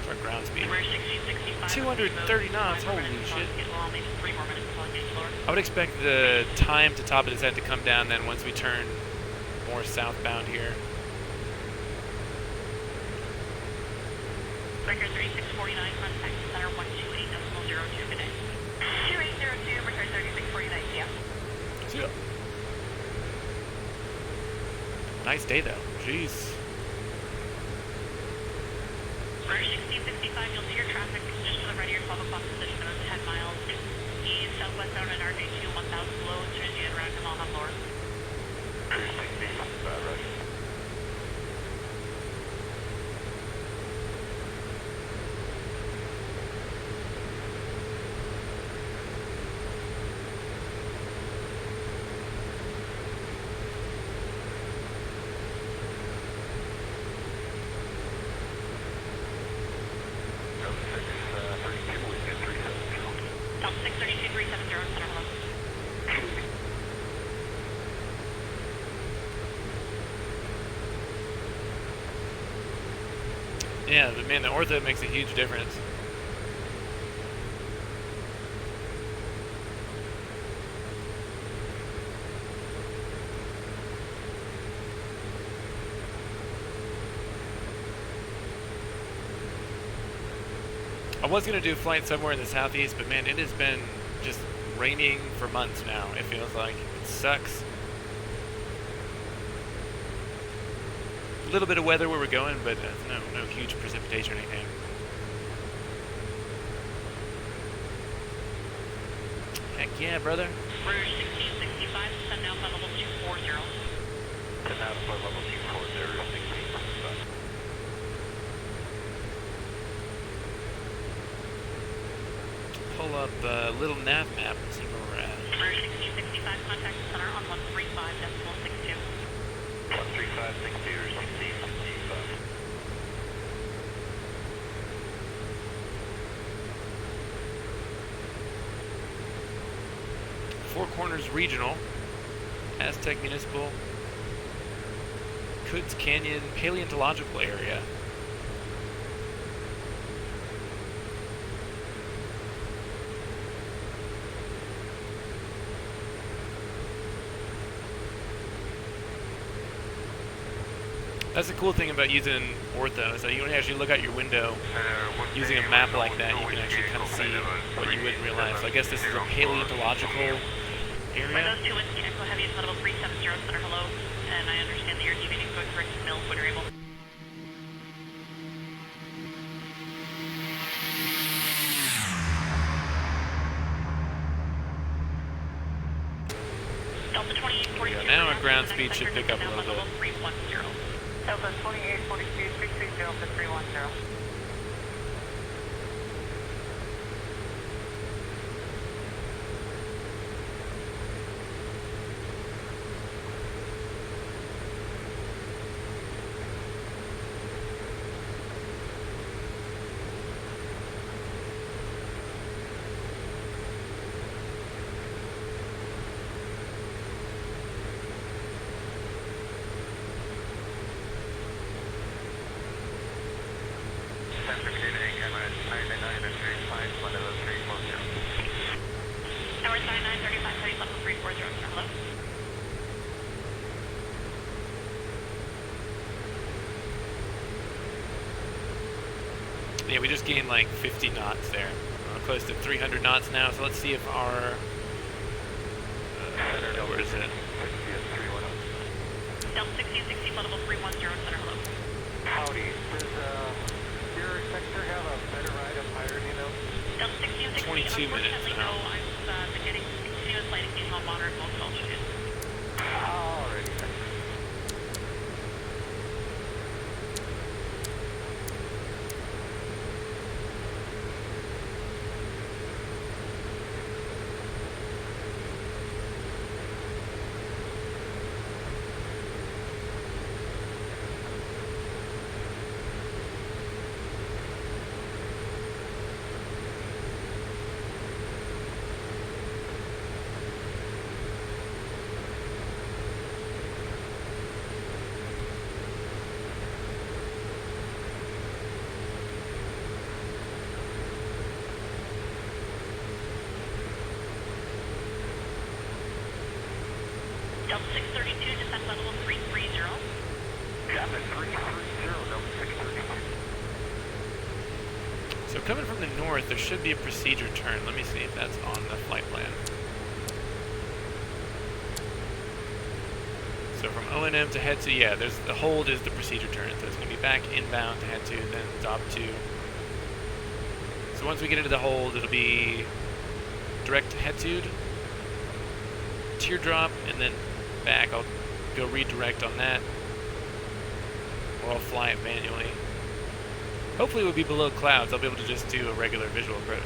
Our ground speed. Bridge 1665. 230 knots, holy shit. Well, maybe 3 more minutes until I get lower. I would expect the time to top of this head to come down then once we turn more southbound here. Record 3649, contact center 128.02, good day. 2802, record 3649, see ya. See ya. Nice day though, jeez. Bridge 1665, you'll see your traffic just to the right of your 12 o'clock position about 10 miles. East, southwest out at RJ2, 1000 below, as soon as you get around them, I'll have lower. Bridge 1665, Roger. Top 632, 370, center hello. Yeah, but man, the ortho makes a huge difference. I was going to do a flight somewhere in the southeast, but man, it has been just raining for months now, it feels like. It sucks. A little bit of weather where we're going, but no huge precipitation or anything. Heck yeah, brother. Bridge 1665, send now flight level 240. And now flight level 240, 1665. Pull up a little nav map and see where we're at. Bridge 1665, contact center on 135.62. 13562 or 1665. Four Corners Regional, Aztec Municipal, Coods Canyon Paleontological Area. That's the cool thing about using ortho, is that you don't actually look out your window using a map like that. You can actually kind of see what you wouldn't realize. So I guess this is a paleontological For area. those two winds, Echo Heavy is level 370, center hello, and I understand that you're deviating to correct mill when you're able. Delta 2842. Now our ground speed should pick up a little bit. 310. Delta 2842, 630 Delta 310. Yeah, we just gained like 50 knots there. Close to 300 knots now, so let's see if our... where is it? Delta 1660, level 310, center, hello. Howdy. Does your sector have a better ride up higher, do you know? Delta 1660, 22 minutes unfortunately, now. no. I've been getting continuous flight engagement on monitor and most altitude. Alrighty, thanks. Delta 632, descent level 330. Got it, 330, number 632. So coming from the north, there should be a procedure turn. Let me see if that's on the flight plan. So from O&M to head to, yeah, there's the hold is the procedure turn. So it's going to be back inbound to head to, then stop to. So once we get into the hold, it'll be direct head to, teardrop, and then back. I'll go redirect on that, or I'll fly it manually. Hopefully we'll be below clouds. I'll be able to just do a regular visual approach.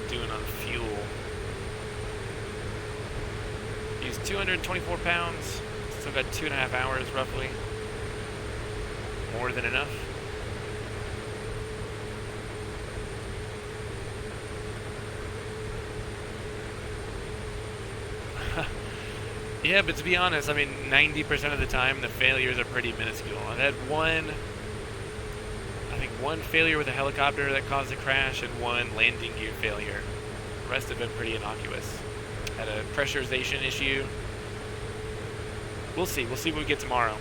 Doing on fuel. Use 224 pounds. Still got 2.5 hours roughly. More than enough. Yeah, but to be honest, I mean, 90% of the time the failures are pretty minuscule. I've had one failure with a helicopter that caused a crash and one landing gear failure. The rest have been pretty innocuous. Had a pressurization issue. We'll see what we get tomorrow.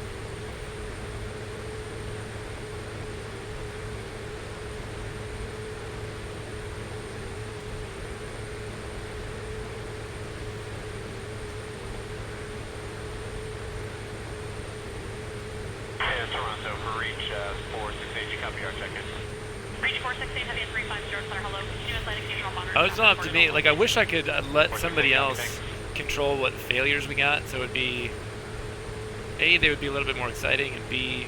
And Toronto for reach 468, copy our check-in. Reach 468, heavy at 350, center, hello. Continuous flight engagement on monitor. Oh, it's not up to me. Like, I wish I could let somebody else control what failures we got, so it'd be A, they would be a little bit more exciting, and B,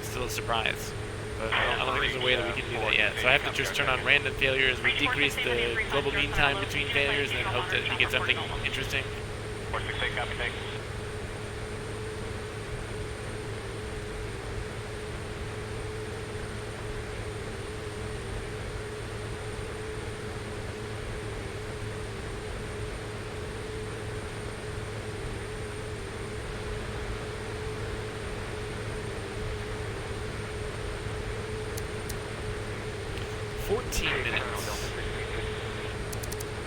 still a surprise. But I don't think there's a way that we can do that yet. So I have to just turn on random failures. We decrease the global mean time between failures and then hope that we get something interesting. 468, copy, thanks. Minutes.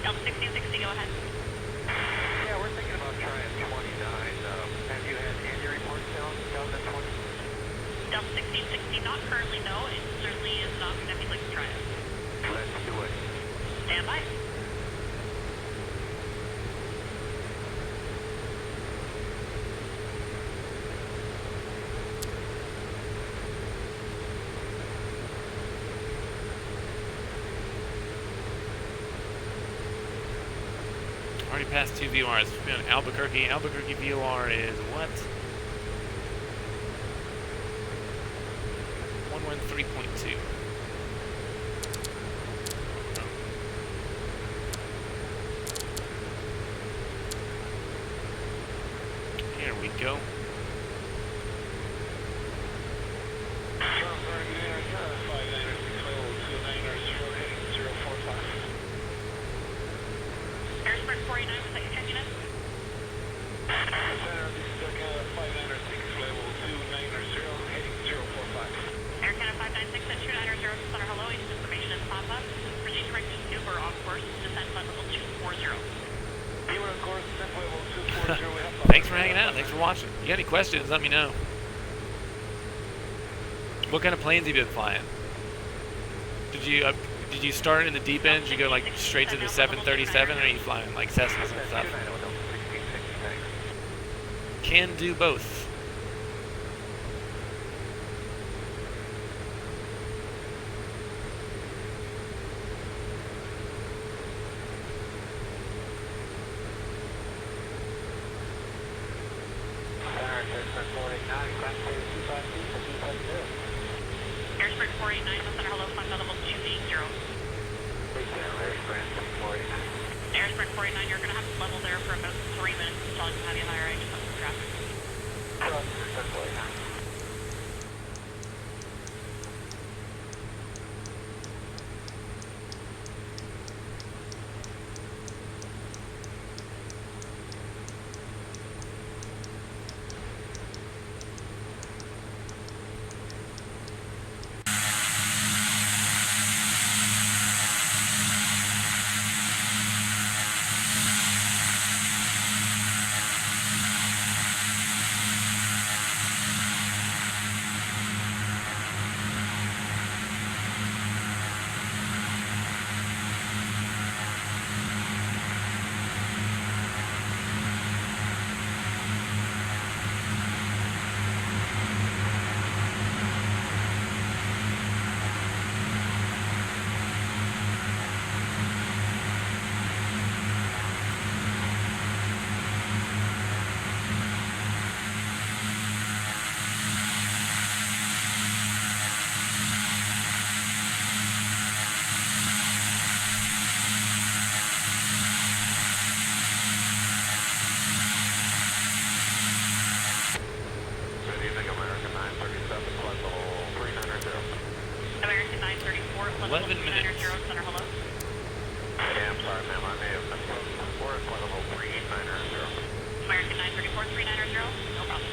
Delta 1660, go ahead. Yeah, we're thinking about trying 29. Have you had any reports down at 20? Delta 1660, not currently, no. It certainly is not going to be like to try it. Let's do it. Stand by. Already passed 2 VORs. We're on Albuquerque. Albuquerque VOR is what? 113.2. Here we go. Airsprint 49, was that your check unit? Center, this is 596 watching. You got any questions, let me know. What kind of planes have you been flying? Did you start in the deep end? Did you go like straight to the 737, or are you flying like Cessnas and stuff? Can do both. Airsprint 489, center hello, flight level 280. Airsprint 489, you're going to have to level there for about 3 minutes until I can have you higher range on some traffic. American 934, 11 minutes. Center hello. Yeah, I'm sorry, ma'am. I may have missed it. We're at flight level 389. American 934, 390, no problem.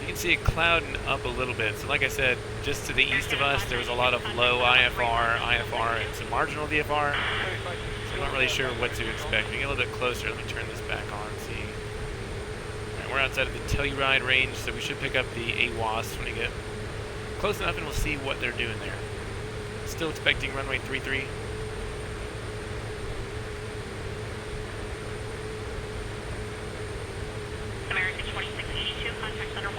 You can see it clouding up a little bit. So like I said, just to the east of us, there was a lot of low IFR, and some marginal VFR. So I'm not really sure what to expect. We get a little bit closer. Let me turn this back on and see. Alright, we're outside of the Telluride range, so we should pick up the AWAS when we get close enough, and we'll see what they're doing there. Still expecting runway 33. American 2682, contact center 124.67.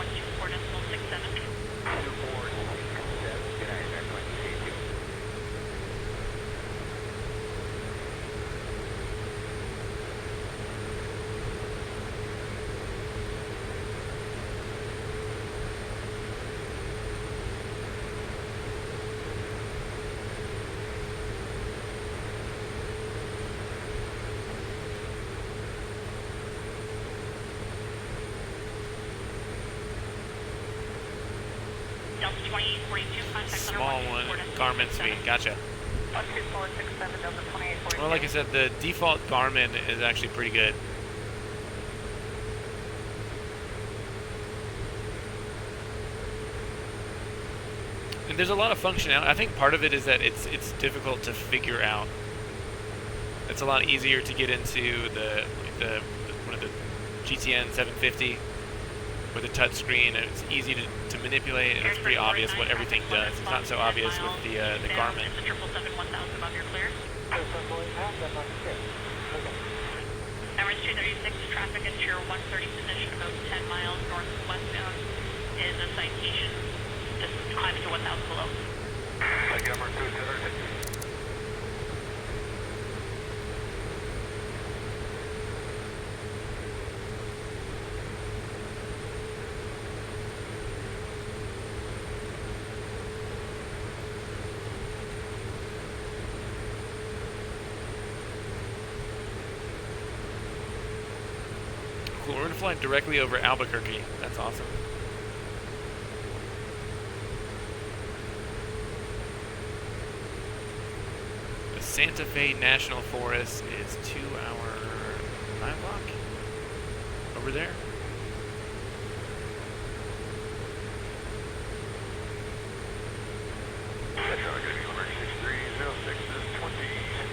Delta 2842, contact center Small one, Garmin suite. Gotcha. 12467, Delta 2842. Well, like I said, the default Garmin is actually pretty good. And there's a lot of functionality. I think part of it is that it's difficult to figure out. It's a lot easier to get into the one of the GTN 750 with a touch screen, and it's easy to manipulate, and it's pretty obvious what everything does. It's not so obvious with the Garmin. It's a 777 1000 above your clear. Emirates 236, traffic at your 130 position about 10 miles northwestbound is a citation. Just climb to 1000 below. Thank you, Emirates 236. Cool, we're going to fly directly over Albuquerque. That's awesome. The Santa Fe National Forest is 2 hour 9 o'clock over there. Metro, I'm going to be emergency 6306 is 20.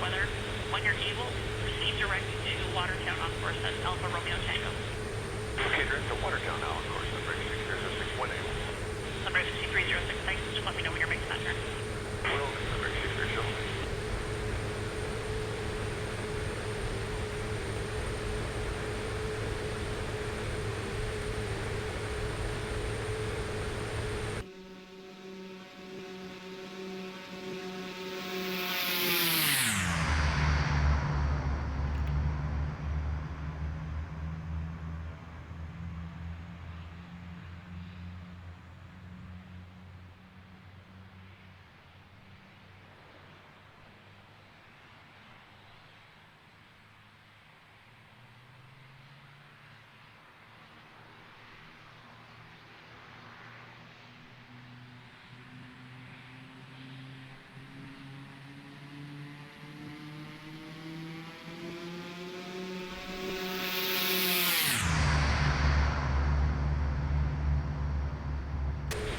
weather. When you're able, proceed direct to Watertown on course at Alpha Romeo Tango. Okay, direct to Watertown now, of course, number 6061 able. Number 6306, thanks. Just let me know when you're making that turn. Will, number 63 show.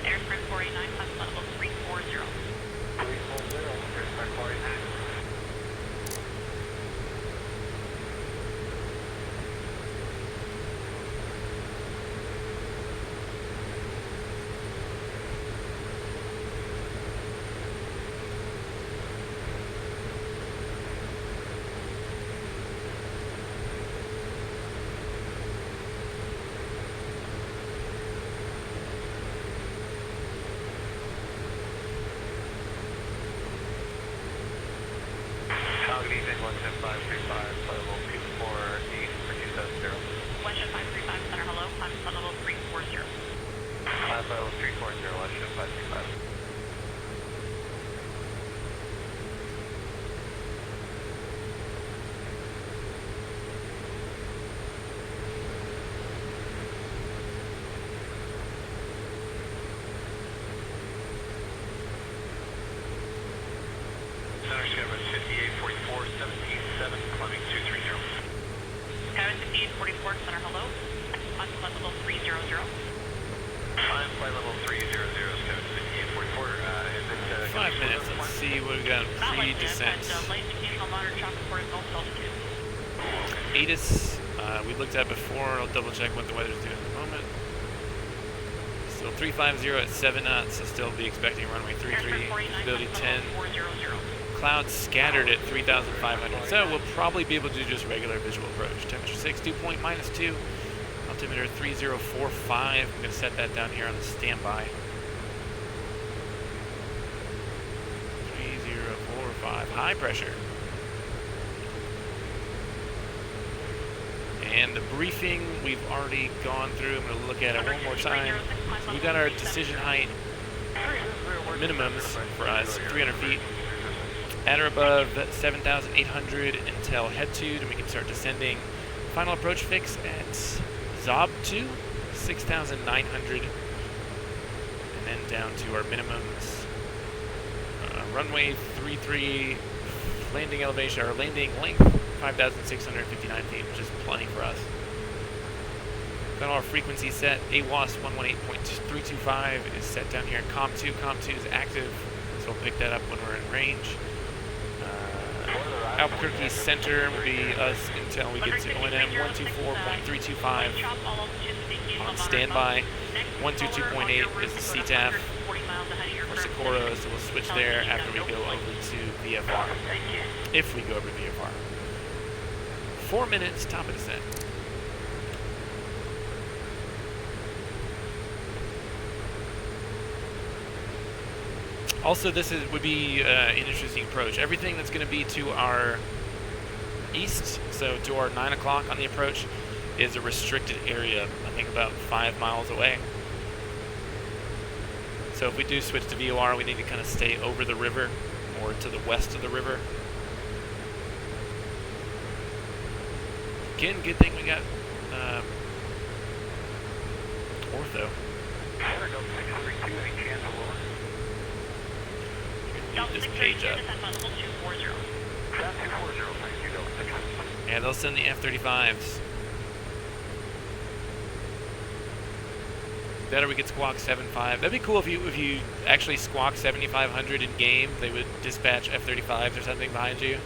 Airsprint 489, climb level 340. 340, Airsprint 489. Calgary, 17535, level 248, 370. Westjet 535, center hello, climb level 340. Climb level 340, Westjet 535. Center schedule is 5844, 77, climbing 230. Skyline 5844, center hello, climb level 300. Climb flight level 300, schedule 5844, is it 5 minutes. Let's see what we got Not like this, pre-descent. and late occasional moderate shock report is also altitude. ATIS, we looked at before. I'll double check what the weather's doing at the moment. Still 350 at 7 knots, so still be expecting runway 33, Airsprint 489, visibility climb 10. level 400. Clouds scattered at 3,500, so we'll probably be able to do just regular visual approach. Temperature 6, dew point -2, altimeter 3045. I'm going to set that down here on the standby. 3045, high pressure. And the briefing we've already gone through. I'm going to look at it one more time. So we got our decision height minimums for us, 300 feet. At or above 7,800 until head to, and we can start descending. Final approach fix at Zob 2, 6,900, and then down to our minimums. Runway 33, landing elevation, or landing length, 5,659 feet, which is plenty for us. Got our frequency set. AWAS 118.325 is set down here. COM2 is active, so we'll pick that up when we're in range. Albuquerque Center will be us until we get to ONM 124.325 on standby. 122.8 is the CTAF for Socorro, so we'll switch there after we go over to VFR. If we go over VFR. 4 minutes, top of descent. Also, this would be an interesting approach. Everything that's going to be to our east, so to our 9 o'clock on the approach, is a restricted area, I think about 5 miles away. So if we do switch to VOR, we need to kind of stay over the river or to the west of the river. Again, good thing we got ortho. This page up. Yeah, they'll send the F-35s. That or we could squawk 7.5. That'd be cool if you actually squawk 7,500 in game. They would dispatch F-35s or something behind you.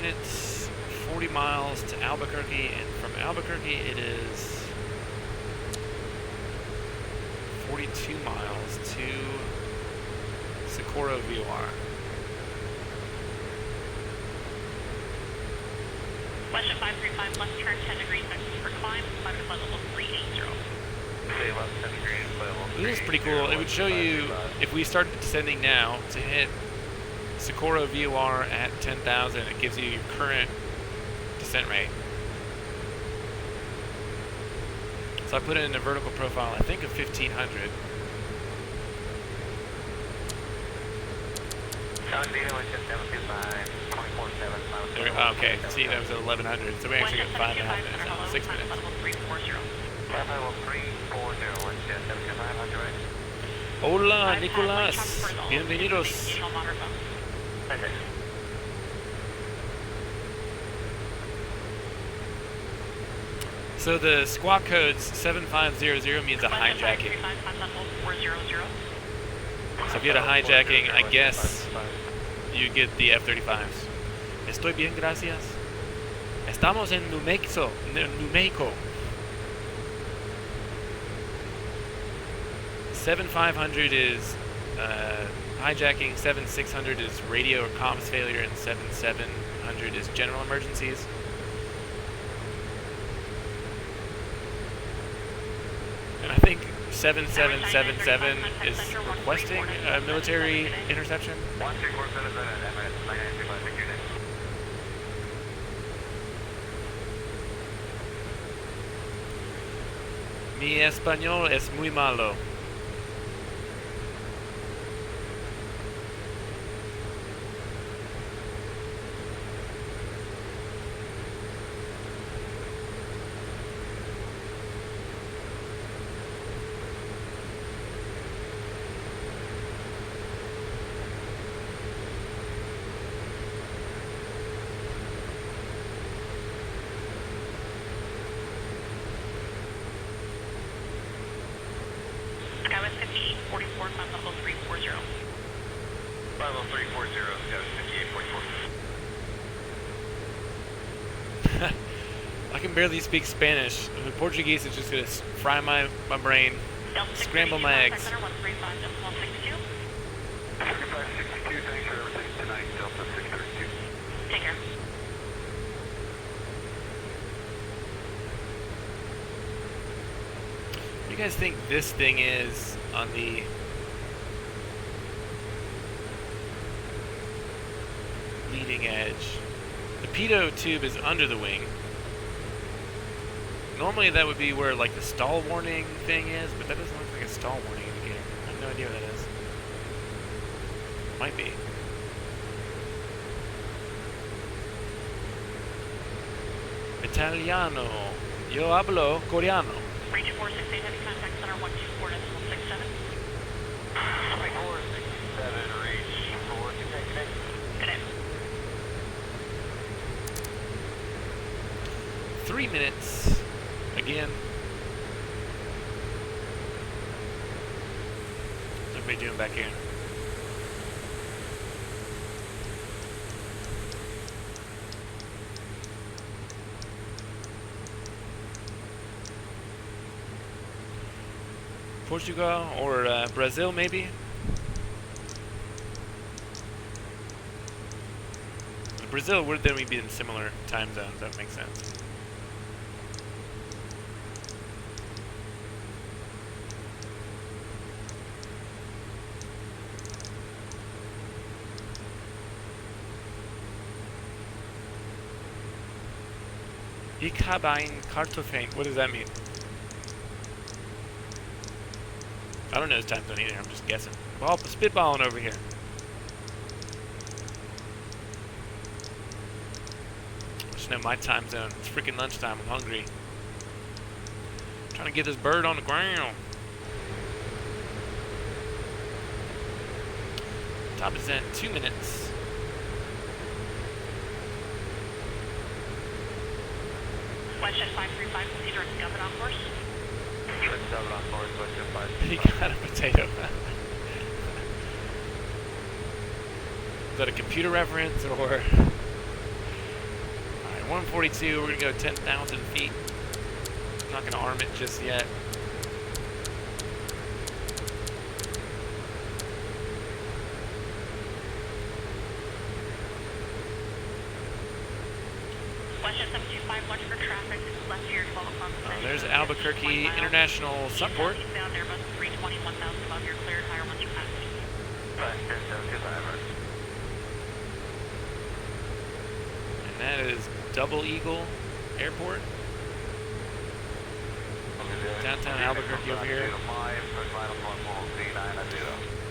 minutes, 40 miles to Albuquerque, and from Albuquerque it is 42 miles to Socorro, VOR. Western 535, left turn 10 degrees, next for climb, climb to level 380. Say left 10 degrees, level This is pretty cool. It would show you, if we started descending now, to hit Socorro VOR at 10,000, it gives you your current descent rate. So I put it in a vertical profile, I think of 1,500. Okay, see, that was at 1,100, so we actually got 5.5 minutes, 6 minutes. Hola, Nicolás. Bienvenidos. So the squawk codes 7500 means a hijacking. So if you had a hijacking, I guess you get the F-35s. Estoy bien, gracias. Estamos en New Mexico. 7500 is hijacking, 7600 is radio or comms failure, and 7700 is general emergencies. And I think 7777 is requesting a military interception. Mi español es muy malo. Skywest 5844, climb level 340. Level 340, Skywest 5844. I can barely speak Spanish. The Portuguese is just gonna fry my brain, scramble my eggs. 135.162. 3562, thanks for everything tonight, Delta 632. Take care. What do you guys think this thing is on the leading edge? The pitot tube is under the wing. Normally that would be where like the stall warning thing is, but that doesn't look like a stall warning indicator. I have no idea what that is. Might be. Italiano. Yo hablo coreano. Range 468, heavy contact center 124.67. 2467, reach 468. Good day. 3 minutes. Again. What's everybody doing back here? Portugal or Brazil, maybe? Brazil would then we'd be in similar time zones. That makes sense. Ich habe ein Kartoffeln. What does that mean? I don't know his time zone either. I'm just guessing. Well, spitballing over here. I just know my time zone. It's freaking lunchtime. I'm hungry. I'm trying to get this bird on the ground. Top is in 2 minutes. Westjet 535, proceed direct Governor on course. He got a potato. Is that a computer reference or? At 142, we're gonna go 10,000 feet. I'm not gonna arm it just yet. Western 725, watch for traffic. Left here, 12 o'clock. There's Albuquerque International Support. Down there, bus 320, 1,000 above. You're cleared. Higher once you pass. Western 725. And that is Double Eagle Airport. Downtown Albuquerque over here.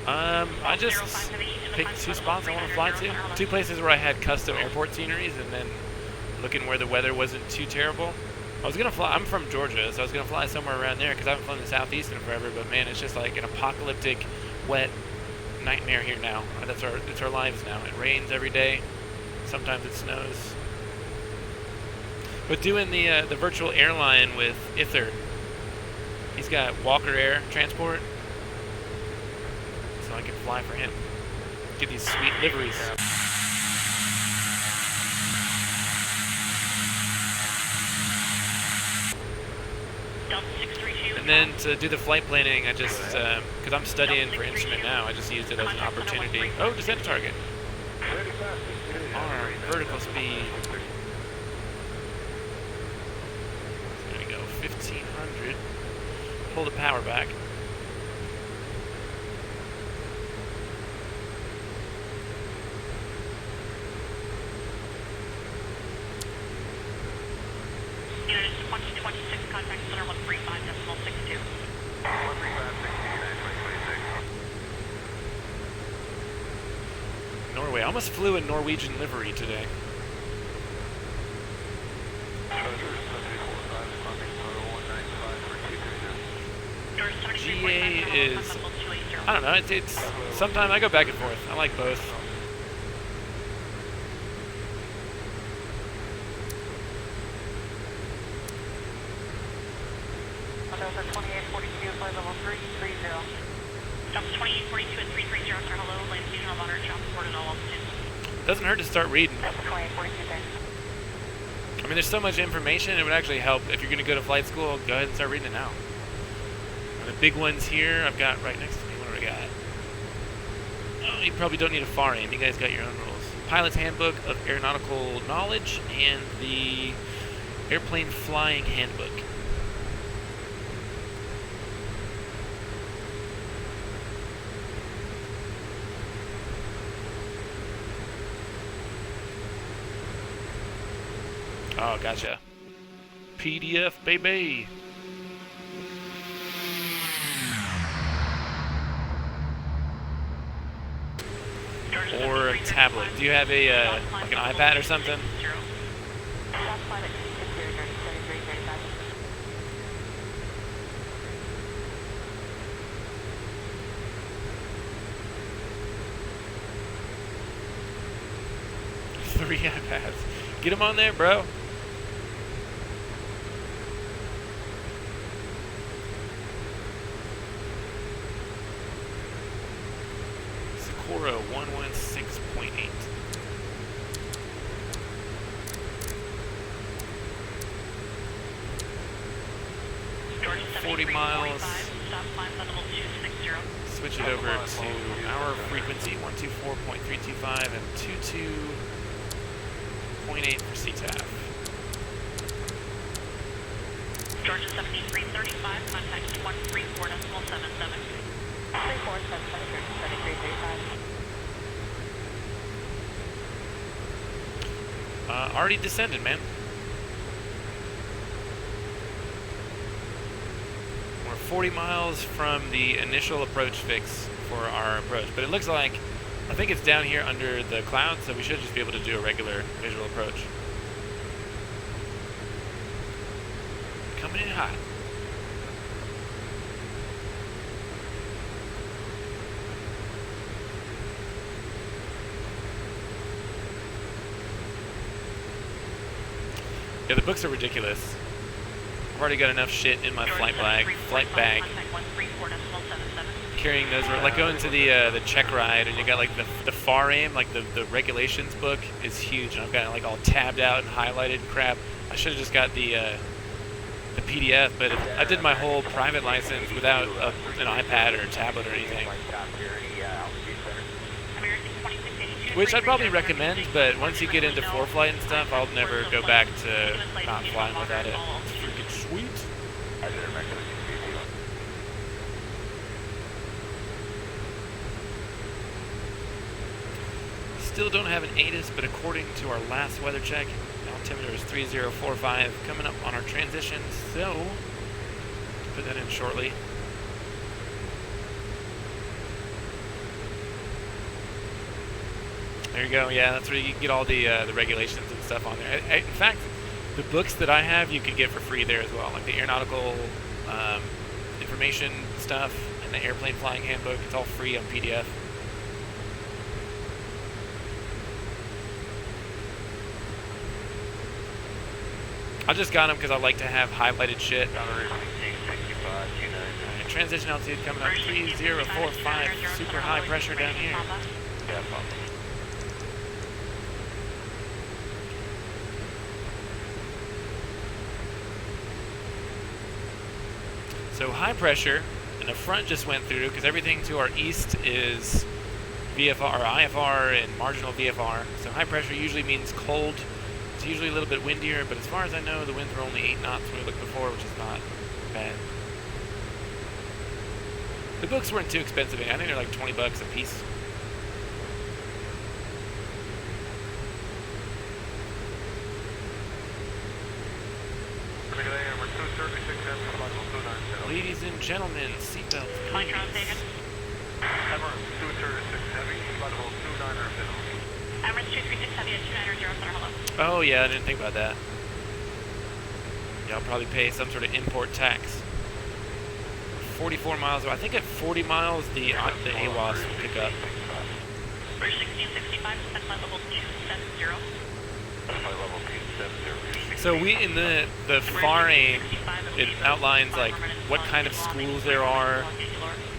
I just picked two spots I want to fly to. Two places where I had custom airport sceneries, and then looking where the weather wasn't too terrible. I was gonna fly. I'm from Georgia, so I was gonna fly somewhere around there because I haven't flown the Southeast in forever. But man, it's just like an apocalyptic, wet nightmare here now. It's our lives now. It rains every day. Sometimes it snows. But doing the virtual airline with Ither, he's got Walker Air Transport, so I can fly for him. Get these sweet liveries. And then to do the flight planning, I just, because I'm studying for instrument now, I just used it as an opportunity. Oh, descent target. Arm, vertical speed. There we go, 1500. Pull the power back. Unit 2026, contact center 135.62. 135.69, Norway. I almost flew in Norwegian livery today. GA is, I don't know, it's sometimes I go back and forth. I like both. Delta 2842, flight level 330. Delta 2842 at 330, sir, hello, land seasonal moderate chop support and all altitudes. Doesn't hurt to start reading. Delta 2842, thanks. I mean, there's so much information, it would actually help if you're going to go to flight school, go ahead and start reading it now. And the big ones here I've got right next to me. What do we got? Oh, you probably don't need a FAR aim. You guys got your own rules. Pilot's Handbook of Aeronautical Knowledge and the Airplane Flying Handbook. Oh, gotcha. PDF, baby. Or a tablet. Do you have a like an iPad or something? South pilot 260, 3335. 3 iPads. Get them on there, bro. Socorro 116.8. Georgia 40 miles. Stop climb level 260. Switch it over to our frequency 124.325 and 22.8 for CTAF. Georgia 7335, contact 134.77. 347, Already descended, man. We're 40 miles from the initial approach fix for our approach, but it looks like, I think it's down here under the clouds, so we should just be able to do a regular visual approach. Coming in hot. Yeah, the books are ridiculous. I've already got enough shit in my flight bag, carrying those, like going to the check ride, and you got like the FAR aim, like the regulations book is huge, and I've got it like all tabbed out and highlighted and crap. I should have just got the PDF, but I did my whole private license without an iPad or a tablet or anything. Which I'd probably recommend, but once you get into ForeFlight and stuff, I'll never go back to not flying without it. It's freaking sweet. Still don't have an ATIS, but according to our last weather check, altimeter is 3045, coming up on our transition, so put that in shortly. There you go. Yeah, that's where you can get all the regulations and stuff on there. In fact, the books that I have you can get for free there as well, like the aeronautical information stuff and the airplane flying handbook. It's all free on PDF. I just got them because I like to have highlighted shit. Alright, transition altitude coming up 3045, super high pressure down here. So high pressure, and the front just went through because everything to our east is VFR or IFR and marginal VFR. So high pressure usually means cold. It's usually a little bit windier, but as far as I know, the winds were only 8 knots when we looked before, which is not bad. The books weren't too expensive. I think they're like $20 a piece. Ladies and gentlemen, seatbelts. Emirates 236 Heavy at 290 center, hello. Oh yeah, I didn't think about that. Yeah, I'll probably pay some sort of import tax. 44 miles away. I think at 40 miles the AWAS will pick up. Bridge 1665, set flight level 270. So we in the FAR aim, it outlines like what kind of schools there are.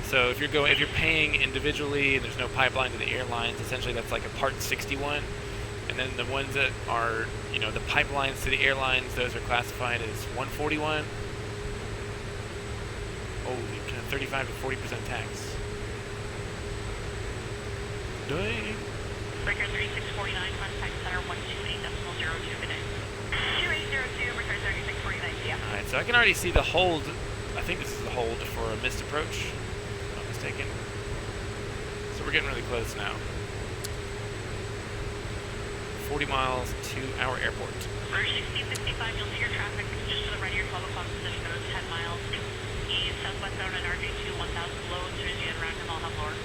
So if you're paying individually and there's no pipeline to the airlines, essentially that's like a Part 61. And then the ones that are, the pipelines to the airlines, those are classified as 141. Oh, 35 to 40% tax. Dang. Breaker 3649, contact center 128.02 today. 2802, return 3649 PM. Alright, so I can already see the hold. I think this is the hold for a missed approach, if I'm not mistaken. So we're getting really close now. 40 miles to our airport. Bridge 1665, you'll see your traffic just to the right of your 12 o'clock position, about 10 miles. East, southwest bound on RJ2, 1000 below, as soon as you get around, I'll have lower.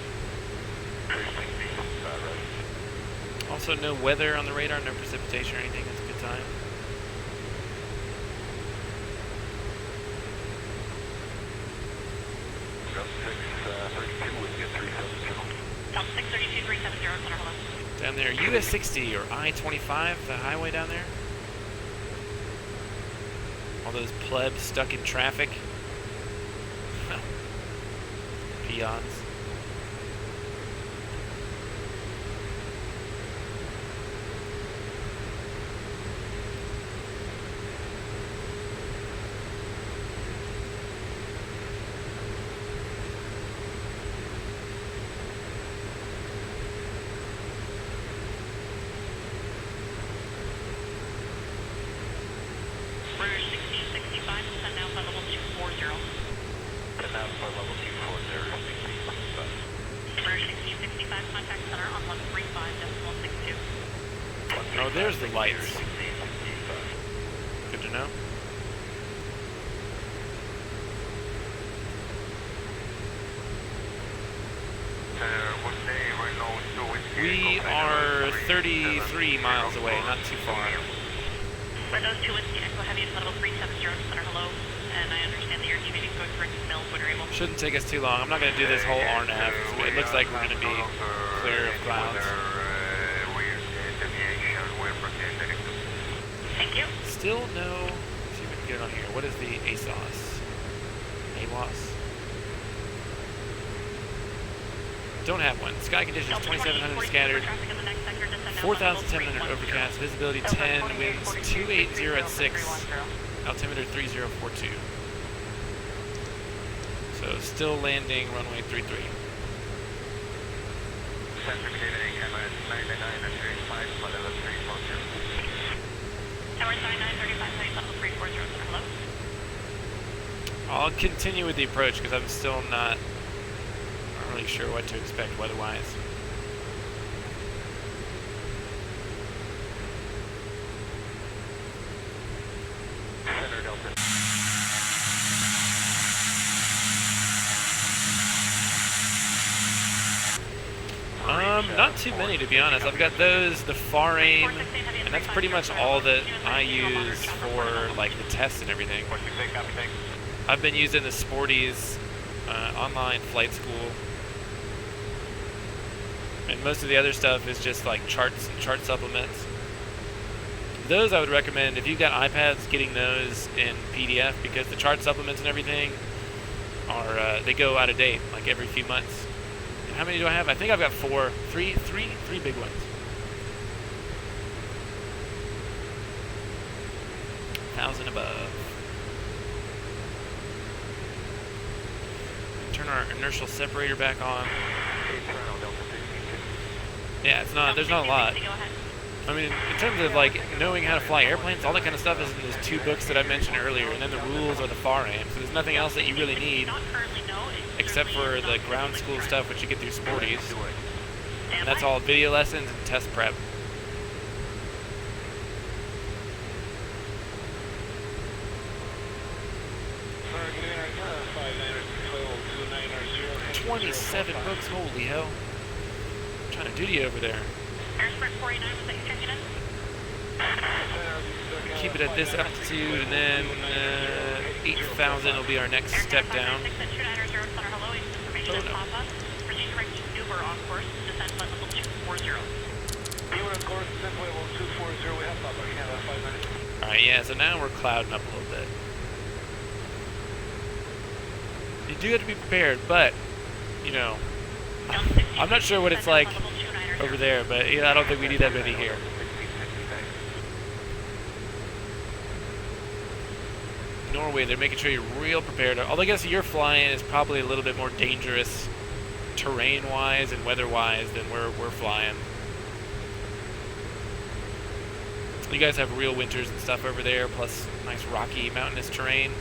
Also, no weather on the radar, no precipitation or anything. That's a good time. Top 632, 370, center, hello. Down there, US 60 or I-25, the highway down there. All those plebs stuck in traffic. Peons. Bridge 1665, send down by level 240. Bridge 1665, contact center on 135.62. Oh, there's the lights. Good to know. We are 33 miles away, not too far. For those two Whiskey Echo Heavy at level 370, center, hello. And I understand that you're deviating going for Mills when you're able. Shouldn't take us too long. I'm not going to do this whole RNAV. It looks like we're going to be clear of clouds. Thank you. Still no. Let's see if we can get it on here. What is the ASOS? AWOS? Don't have one. Sky conditions 2,700 scattered, 4,700 overcast, visibility 10, winds 280 at 6, altimeter 3042. So still landing runway 33. Tower 9935, height level 340, hello. I'll continue with the approach because I'm still not really sure what to expect weather-wise. Not too many to be honest. I've got those, the far aim, and that's pretty much all that I use for like the tests and everything. I've been using the Sporties online flight school, and most of the other stuff is just like charts and chart supplements. Those I would recommend if you've got iPads, getting those in PDF because the chart supplements and everything are they go out of date like every few months. How many do I have? I think I've got three big ones. 1,000 above. Turn our inertial separator back on. Yeah, it's not. There's not a lot. I mean, in terms of like knowing how to fly airplanes, all that kind of stuff is in those 2 books that I mentioned earlier, and then the rules are the far aim. So there's nothing else that you really need. Except for the ground school stuff, which you get through Sporties. And that's all video lessons and test prep. $27 books, holy hell. I'm trying to do you over there. Keep it at this altitude, and then 8,000 will be our next step down. Oh no. Alright, yeah, so now we're clouding up a little bit. You do have to be prepared, but, you know, I'm not sure what it's like over there, but you know, I don't think we need that many here. Norway, they're making sure you're real prepared. Although I guess your flying is probably a little bit more dangerous terrain-wise and weather-wise than we're flying. You guys have real winters and stuff over there, plus nice rocky mountainous terrain.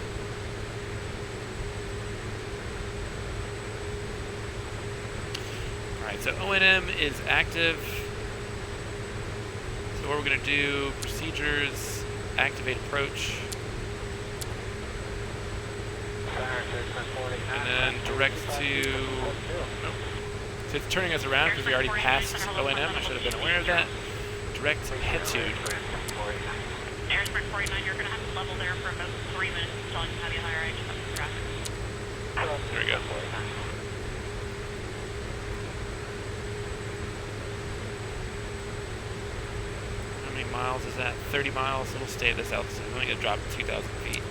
Alright, so O&M is active. So what we're going to do, procedures, activate approach. And then direct to, nope. So it's turning us around because we already passed O&M. I should have been aware of that. Direct head-tude. Airsprint 49, you're going to have to level there for about 3 minutes until I can have you higher range up the traffic. There we go. How many miles is that? 30 miles. It'll stay at this altitude. We're only going to drop 2,000 feet.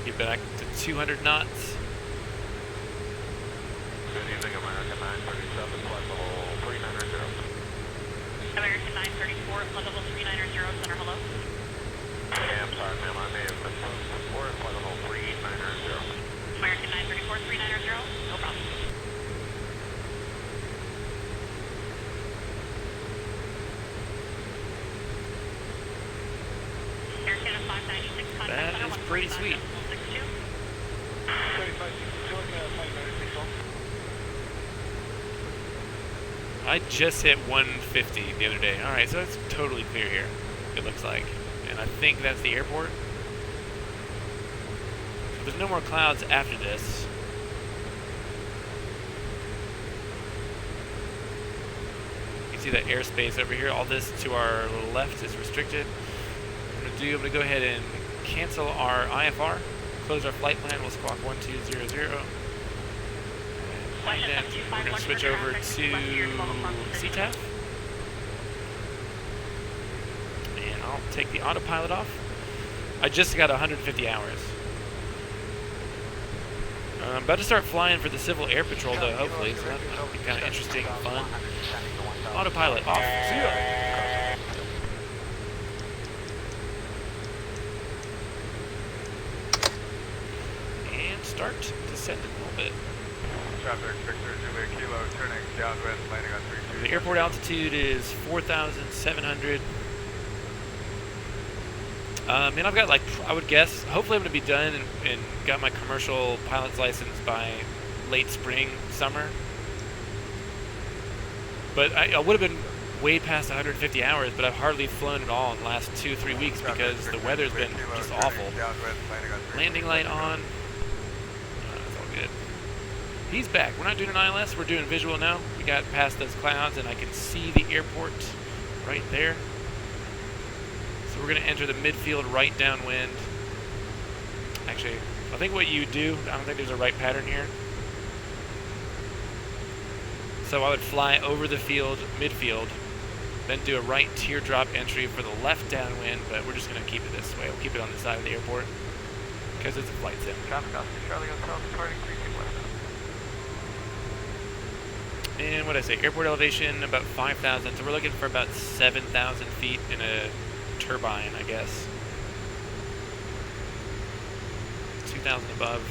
Get back to 200 knots. Good evening, American 937, flight level 390. American 934, flight level 390, center, hello. Yeah, I'm sorry, ma'am, I may have been posted before, flight level 390. American 934, 390, no problem. Air Canada 596, contact That center, is pretty sweet. I just hit 150 the other day. Alright, so it's totally clear here, it looks like. And I think that's the airport. So there's no more clouds after this. You can see that airspace over here. All this to our left is restricted. I'm going to go ahead and cancel our IFR. Close our flight plan. We'll squawk 1200. And then we're going to switch over to CTAF. And I'll take the autopilot off. I just got 150 hours. I'm about to start flying for the Civil Air Patrol, though, hopefully, so that'll be kind of interesting and fun. Autopilot off. See ya. And start descending a little bit. Traffic, Victor, Juliet Kilo, turning downwind, landing on 32. The airport altitude is 4,700. And I've got, like, I would guess, hopefully I'm going to be done and got my commercial pilot's license by late spring, summer. But I would have been way past 150 hours, but I've hardly flown at all in the last 2-3 weeks because the weather's been just awful. Landing light on. That's all good. He's back. We're not doing an ILS, we're doing visual now. We got past those clouds and I can see the airport right there. So we're going to enter the midfield right downwind. Actually, I think what you do, I don't think there's a right pattern here. So I would fly over the field, midfield, then do a right teardrop entry for the left downwind, but we're just going to keep it this way. We'll keep it on the side of the airport because it's a flight sim. Traffic Oscar Charlie Hotel, departing 32 west. And what did I say? Airport elevation about 5,000. So we're looking for about 7,000 feet in a turbine, I guess. 2,000 above.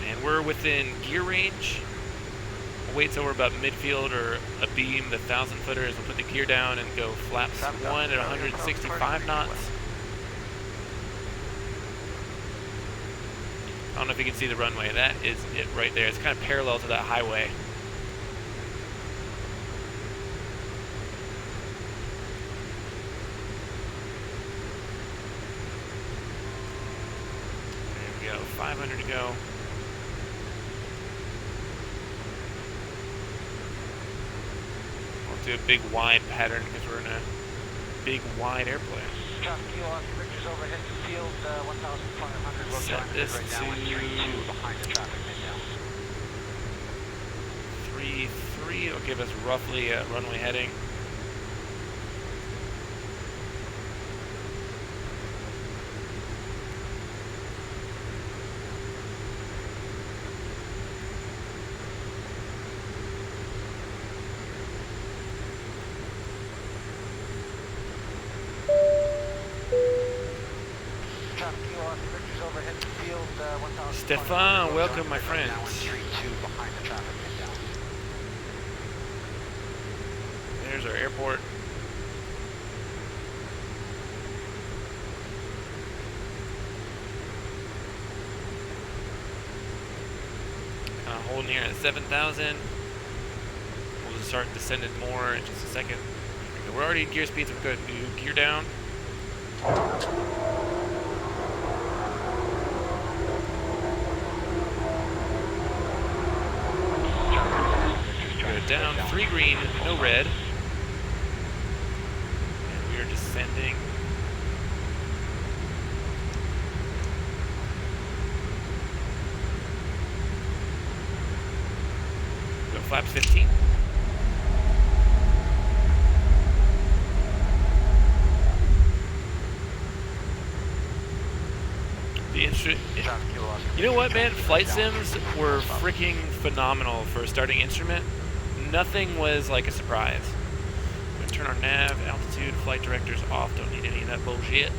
And we're within gear range. We'll wait till we're about midfield or a beam. The 1,000-footers, we'll put the gear down and go flaps 1 at 165 knots. I don't know if you can see the runway. That is it right there. It's kind of parallel to that highway. There we go. 500 to go. We'll do a big wide pattern because we're in a big wide airplane. Overhead to field 1,500. We'll Set this right now on 3-2 behind the traffic down. 3-3 will give us roughly a runway heading. Stefan, welcome, my friend. There's our airport. Holding here at 7,000. We'll just start descending more in just a second. We're already in gear speed, so we're good. Do gear down. Down, 3 green, no red. And we are descending. Go flaps 15. The instrument. You know what, man? Flight sims were freaking phenomenal for a starting instrument. Nothing was like a surprise. I'm going to turn our nav, altitude, flight directors off. Don't need any of that bullshit.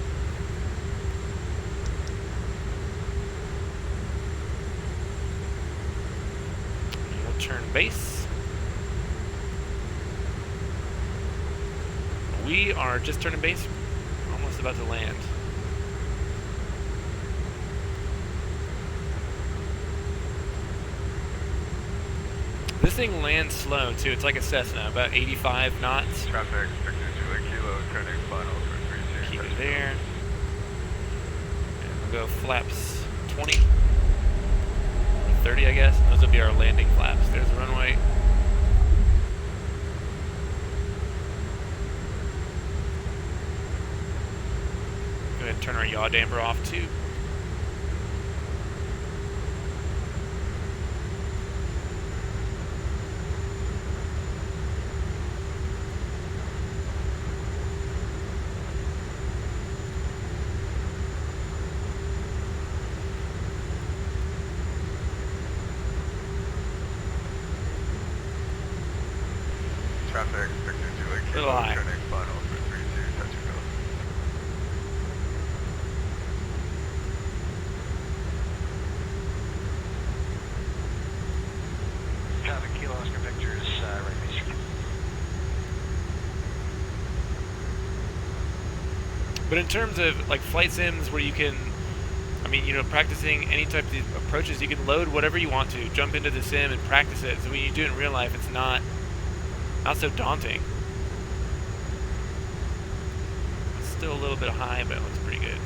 And we'll turn base. We are just turning base. Almost about to land. This thing lands slow too. It's like a Cessna, about 85 knots. Traffic, Victor, Juliet Kilo, turning final for 3-2. Keep it there. And we'll go flaps 20. Or 30, I guess. Those will be our landing flaps. There's the runway. Go ahead and turn our yaw damper off too. Traffic expected to Little high. turning final for 32, touch and go. Traffic Kilo Oscar Victor is right base. But in terms of like flight sims where you can, I mean, you know, practicing any type of approaches, you can load whatever you want to, jump into the sim and practice it. So when you do it in real life, it's not so daunting. It's still a little bit high, but it looks pretty good.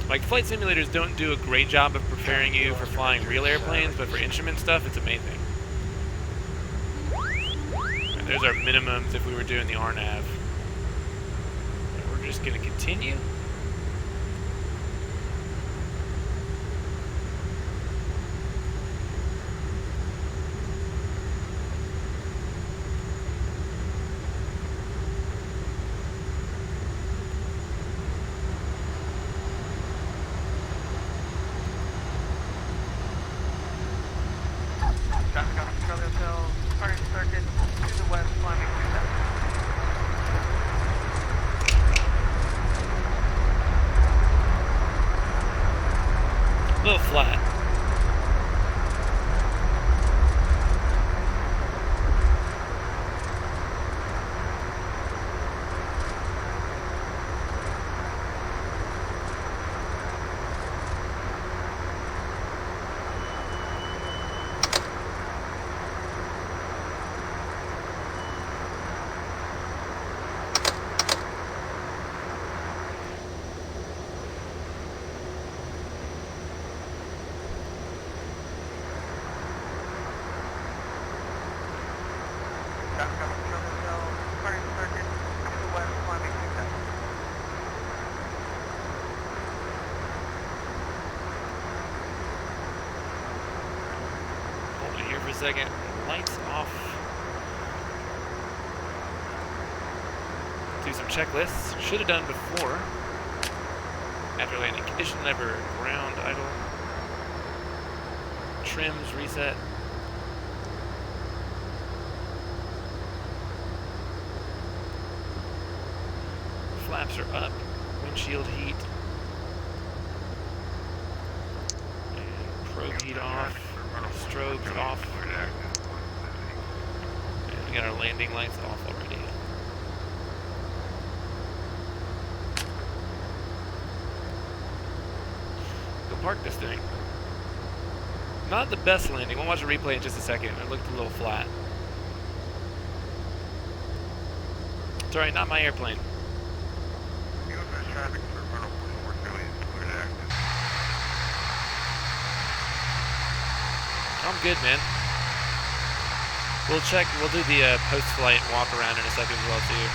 Like, flight simulators don't do a great job of preparing you for flying real airplanes, but for instrument stuff, it's amazing. And there's our minimums if we were doing the RNAV. And we're just going to continue. Traffic on Charlie Hotel, turning circuit to the west, climbing 2,000. A little flat. Traffic on Charlie Hotel, turning circuit to the west, climbing 2,000. Hold it here for a second. Lights off. Do some checklists. Should have done before. After landing condition lever, ground idle. Trims reset. Flaps are up. Windshield heat. And probe heat off. Strobes off. And we got our landing lights off already. Go park this thing. Not the best landing. We'll watch a replay in just a second. It looked a little flat. It's alright, not my airplane. Traffic for rental 4 billion, cleared active. I'm good, man. We'll check, we'll do the post-flight walk around in a second as well, too.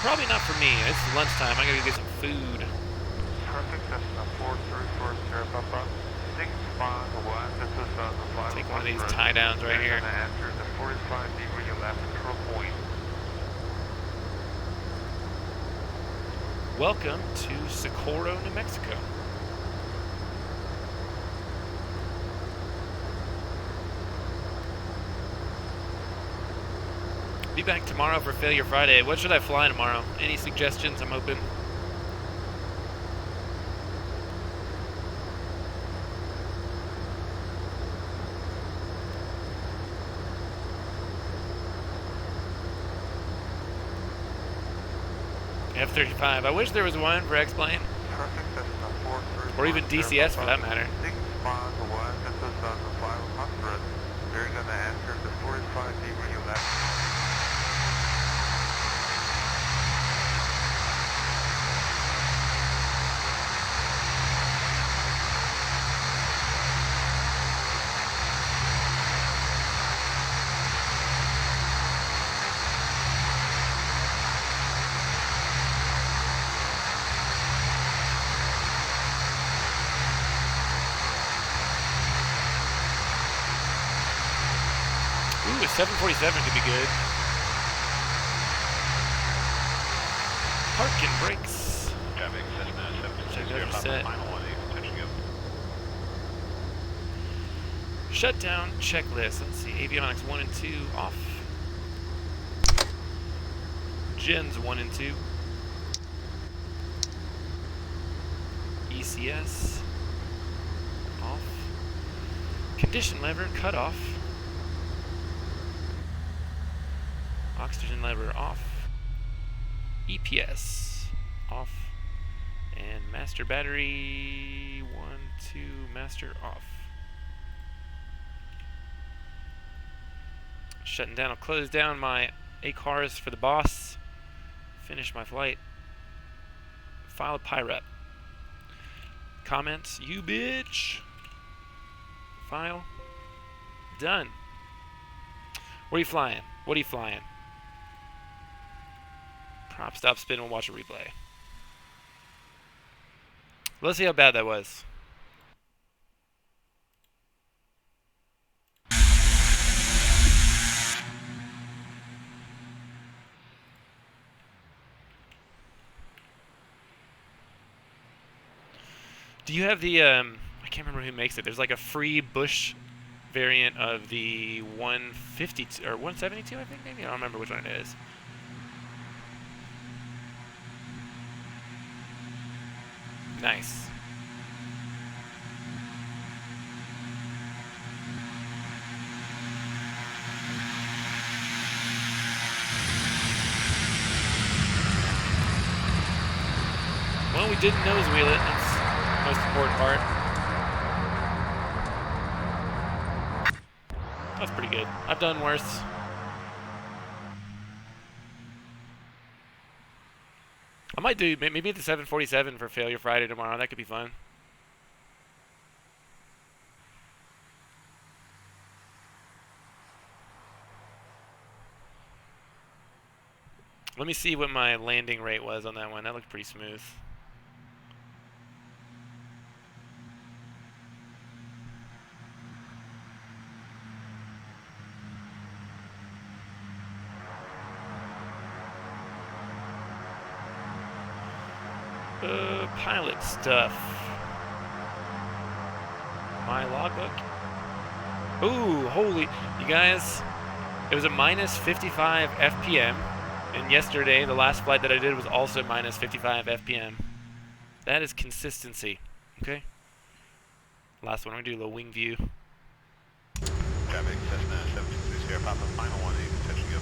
Probably not for me. It's lunchtime. I gotta get some food. Perfect, that's 434 Papa. 651, this is the flight. Take one of these tie downs right here. After the 45-degree left control point. Welcome to Socorro, New Mexico. Be back tomorrow for Failure Friday. What should I fly tomorrow? Any suggestions? I'm open. F-35. I wish there was one for X-Plane. Perfect, that's 434. Or even DCS for that matter. 651, this is the flight with Mustard. There's an answer. The 45 degree left. Ooh, a 747 could be good. Park and brakes. Traffic, Cessna Check 760, out your Papa set. final 18, touching up. Shutdown checklist. Let's see. Avionics 1 and 2 off. Gens 1 and 2. ECS off. Condition lever cut off. Oxygen lever off. EPS off. And master battery 1, 2, master off. Shutting down. I'll close down my ACARs for the boss. Finish my flight. File a PIREP. Comments. You bitch. File. Done. Where are you flying? What are you flying? Prop stop spin. We'll watch a replay. Let's see how bad that was. Do you have the, I can't remember who makes it. There's like a free Bush variant of the 152, or 172, I think maybe? I don't remember which one it is. Nice. Well, we didn't nose wheel it. That's the most important part. That's pretty good. I've done worse. I might do maybe the 747 for Failure Friday tomorrow. That could be fun. Let me see what my landing rate was on that one. That looked pretty smooth. Pilot stuff. My logbook. Ooh, holy, you guys, it was a minus 55 FPM, and yesterday, the last flight that I did was also minus 55 FPM. That is consistency, okay? Last one, we're gonna do a little wing view. Traffic, Cessna 760, Sierra Papa final 18, touching up.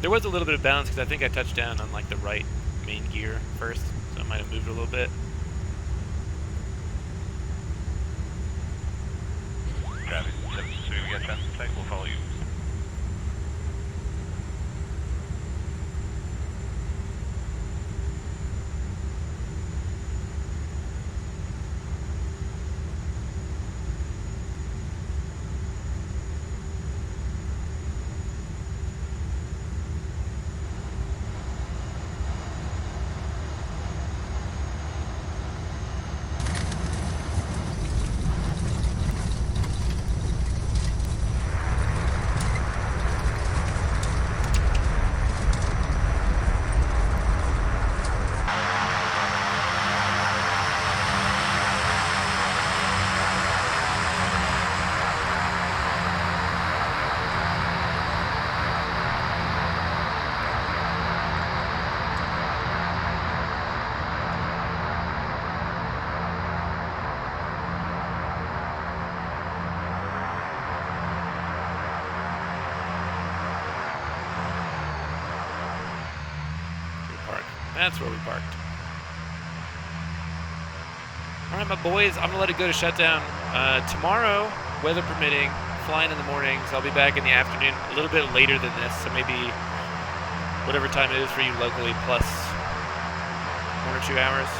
There was a little bit of bounce because I think I touched down on like the right main gear first, so I might have moved a little bit. Traffic, 760, we got traffic sight, we'll follow you. That's where we parked. Alright, my boys, I'm gonna let it go to shutdown. Tomorrow, weather permitting, flying in the mornings. I'll be back in the afternoon, a little bit later than this, so maybe whatever time it is for you locally, plus 1 or 2 hours.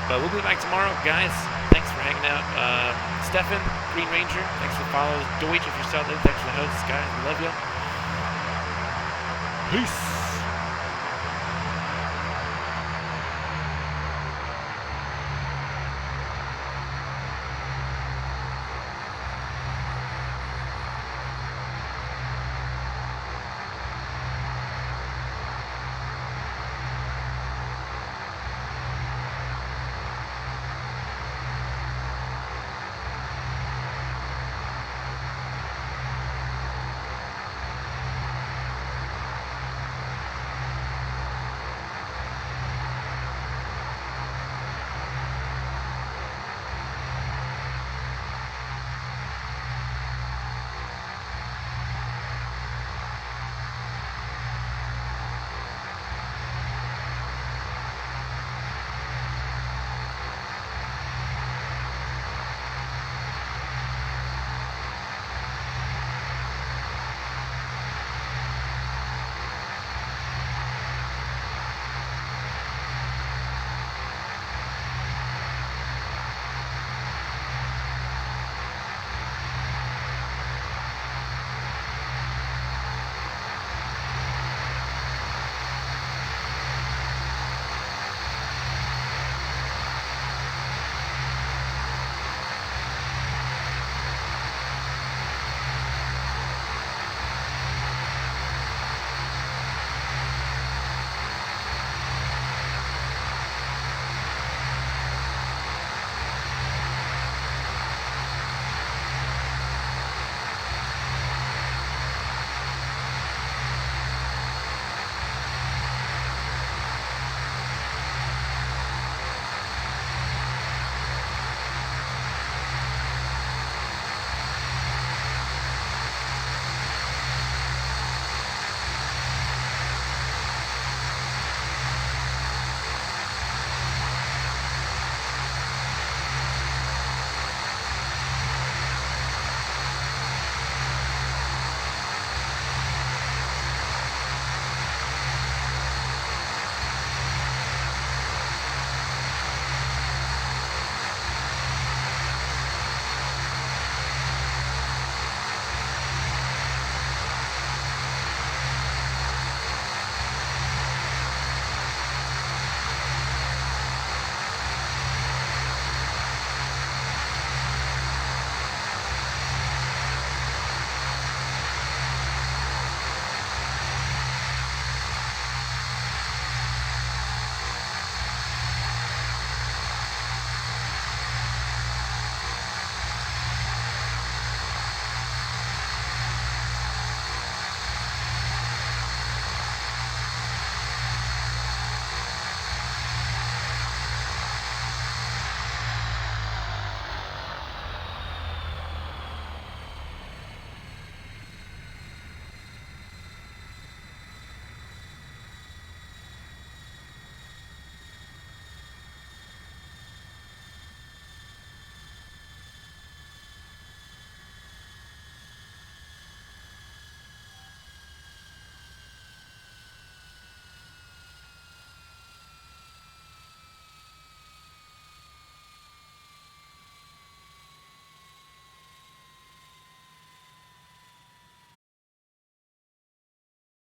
But we'll be back tomorrow, guys. Thanks for hanging out. Stefan, Green Ranger, thanks for following. Deutsch, if you're still there, thanks for the hosts, guys. We love you. Peace.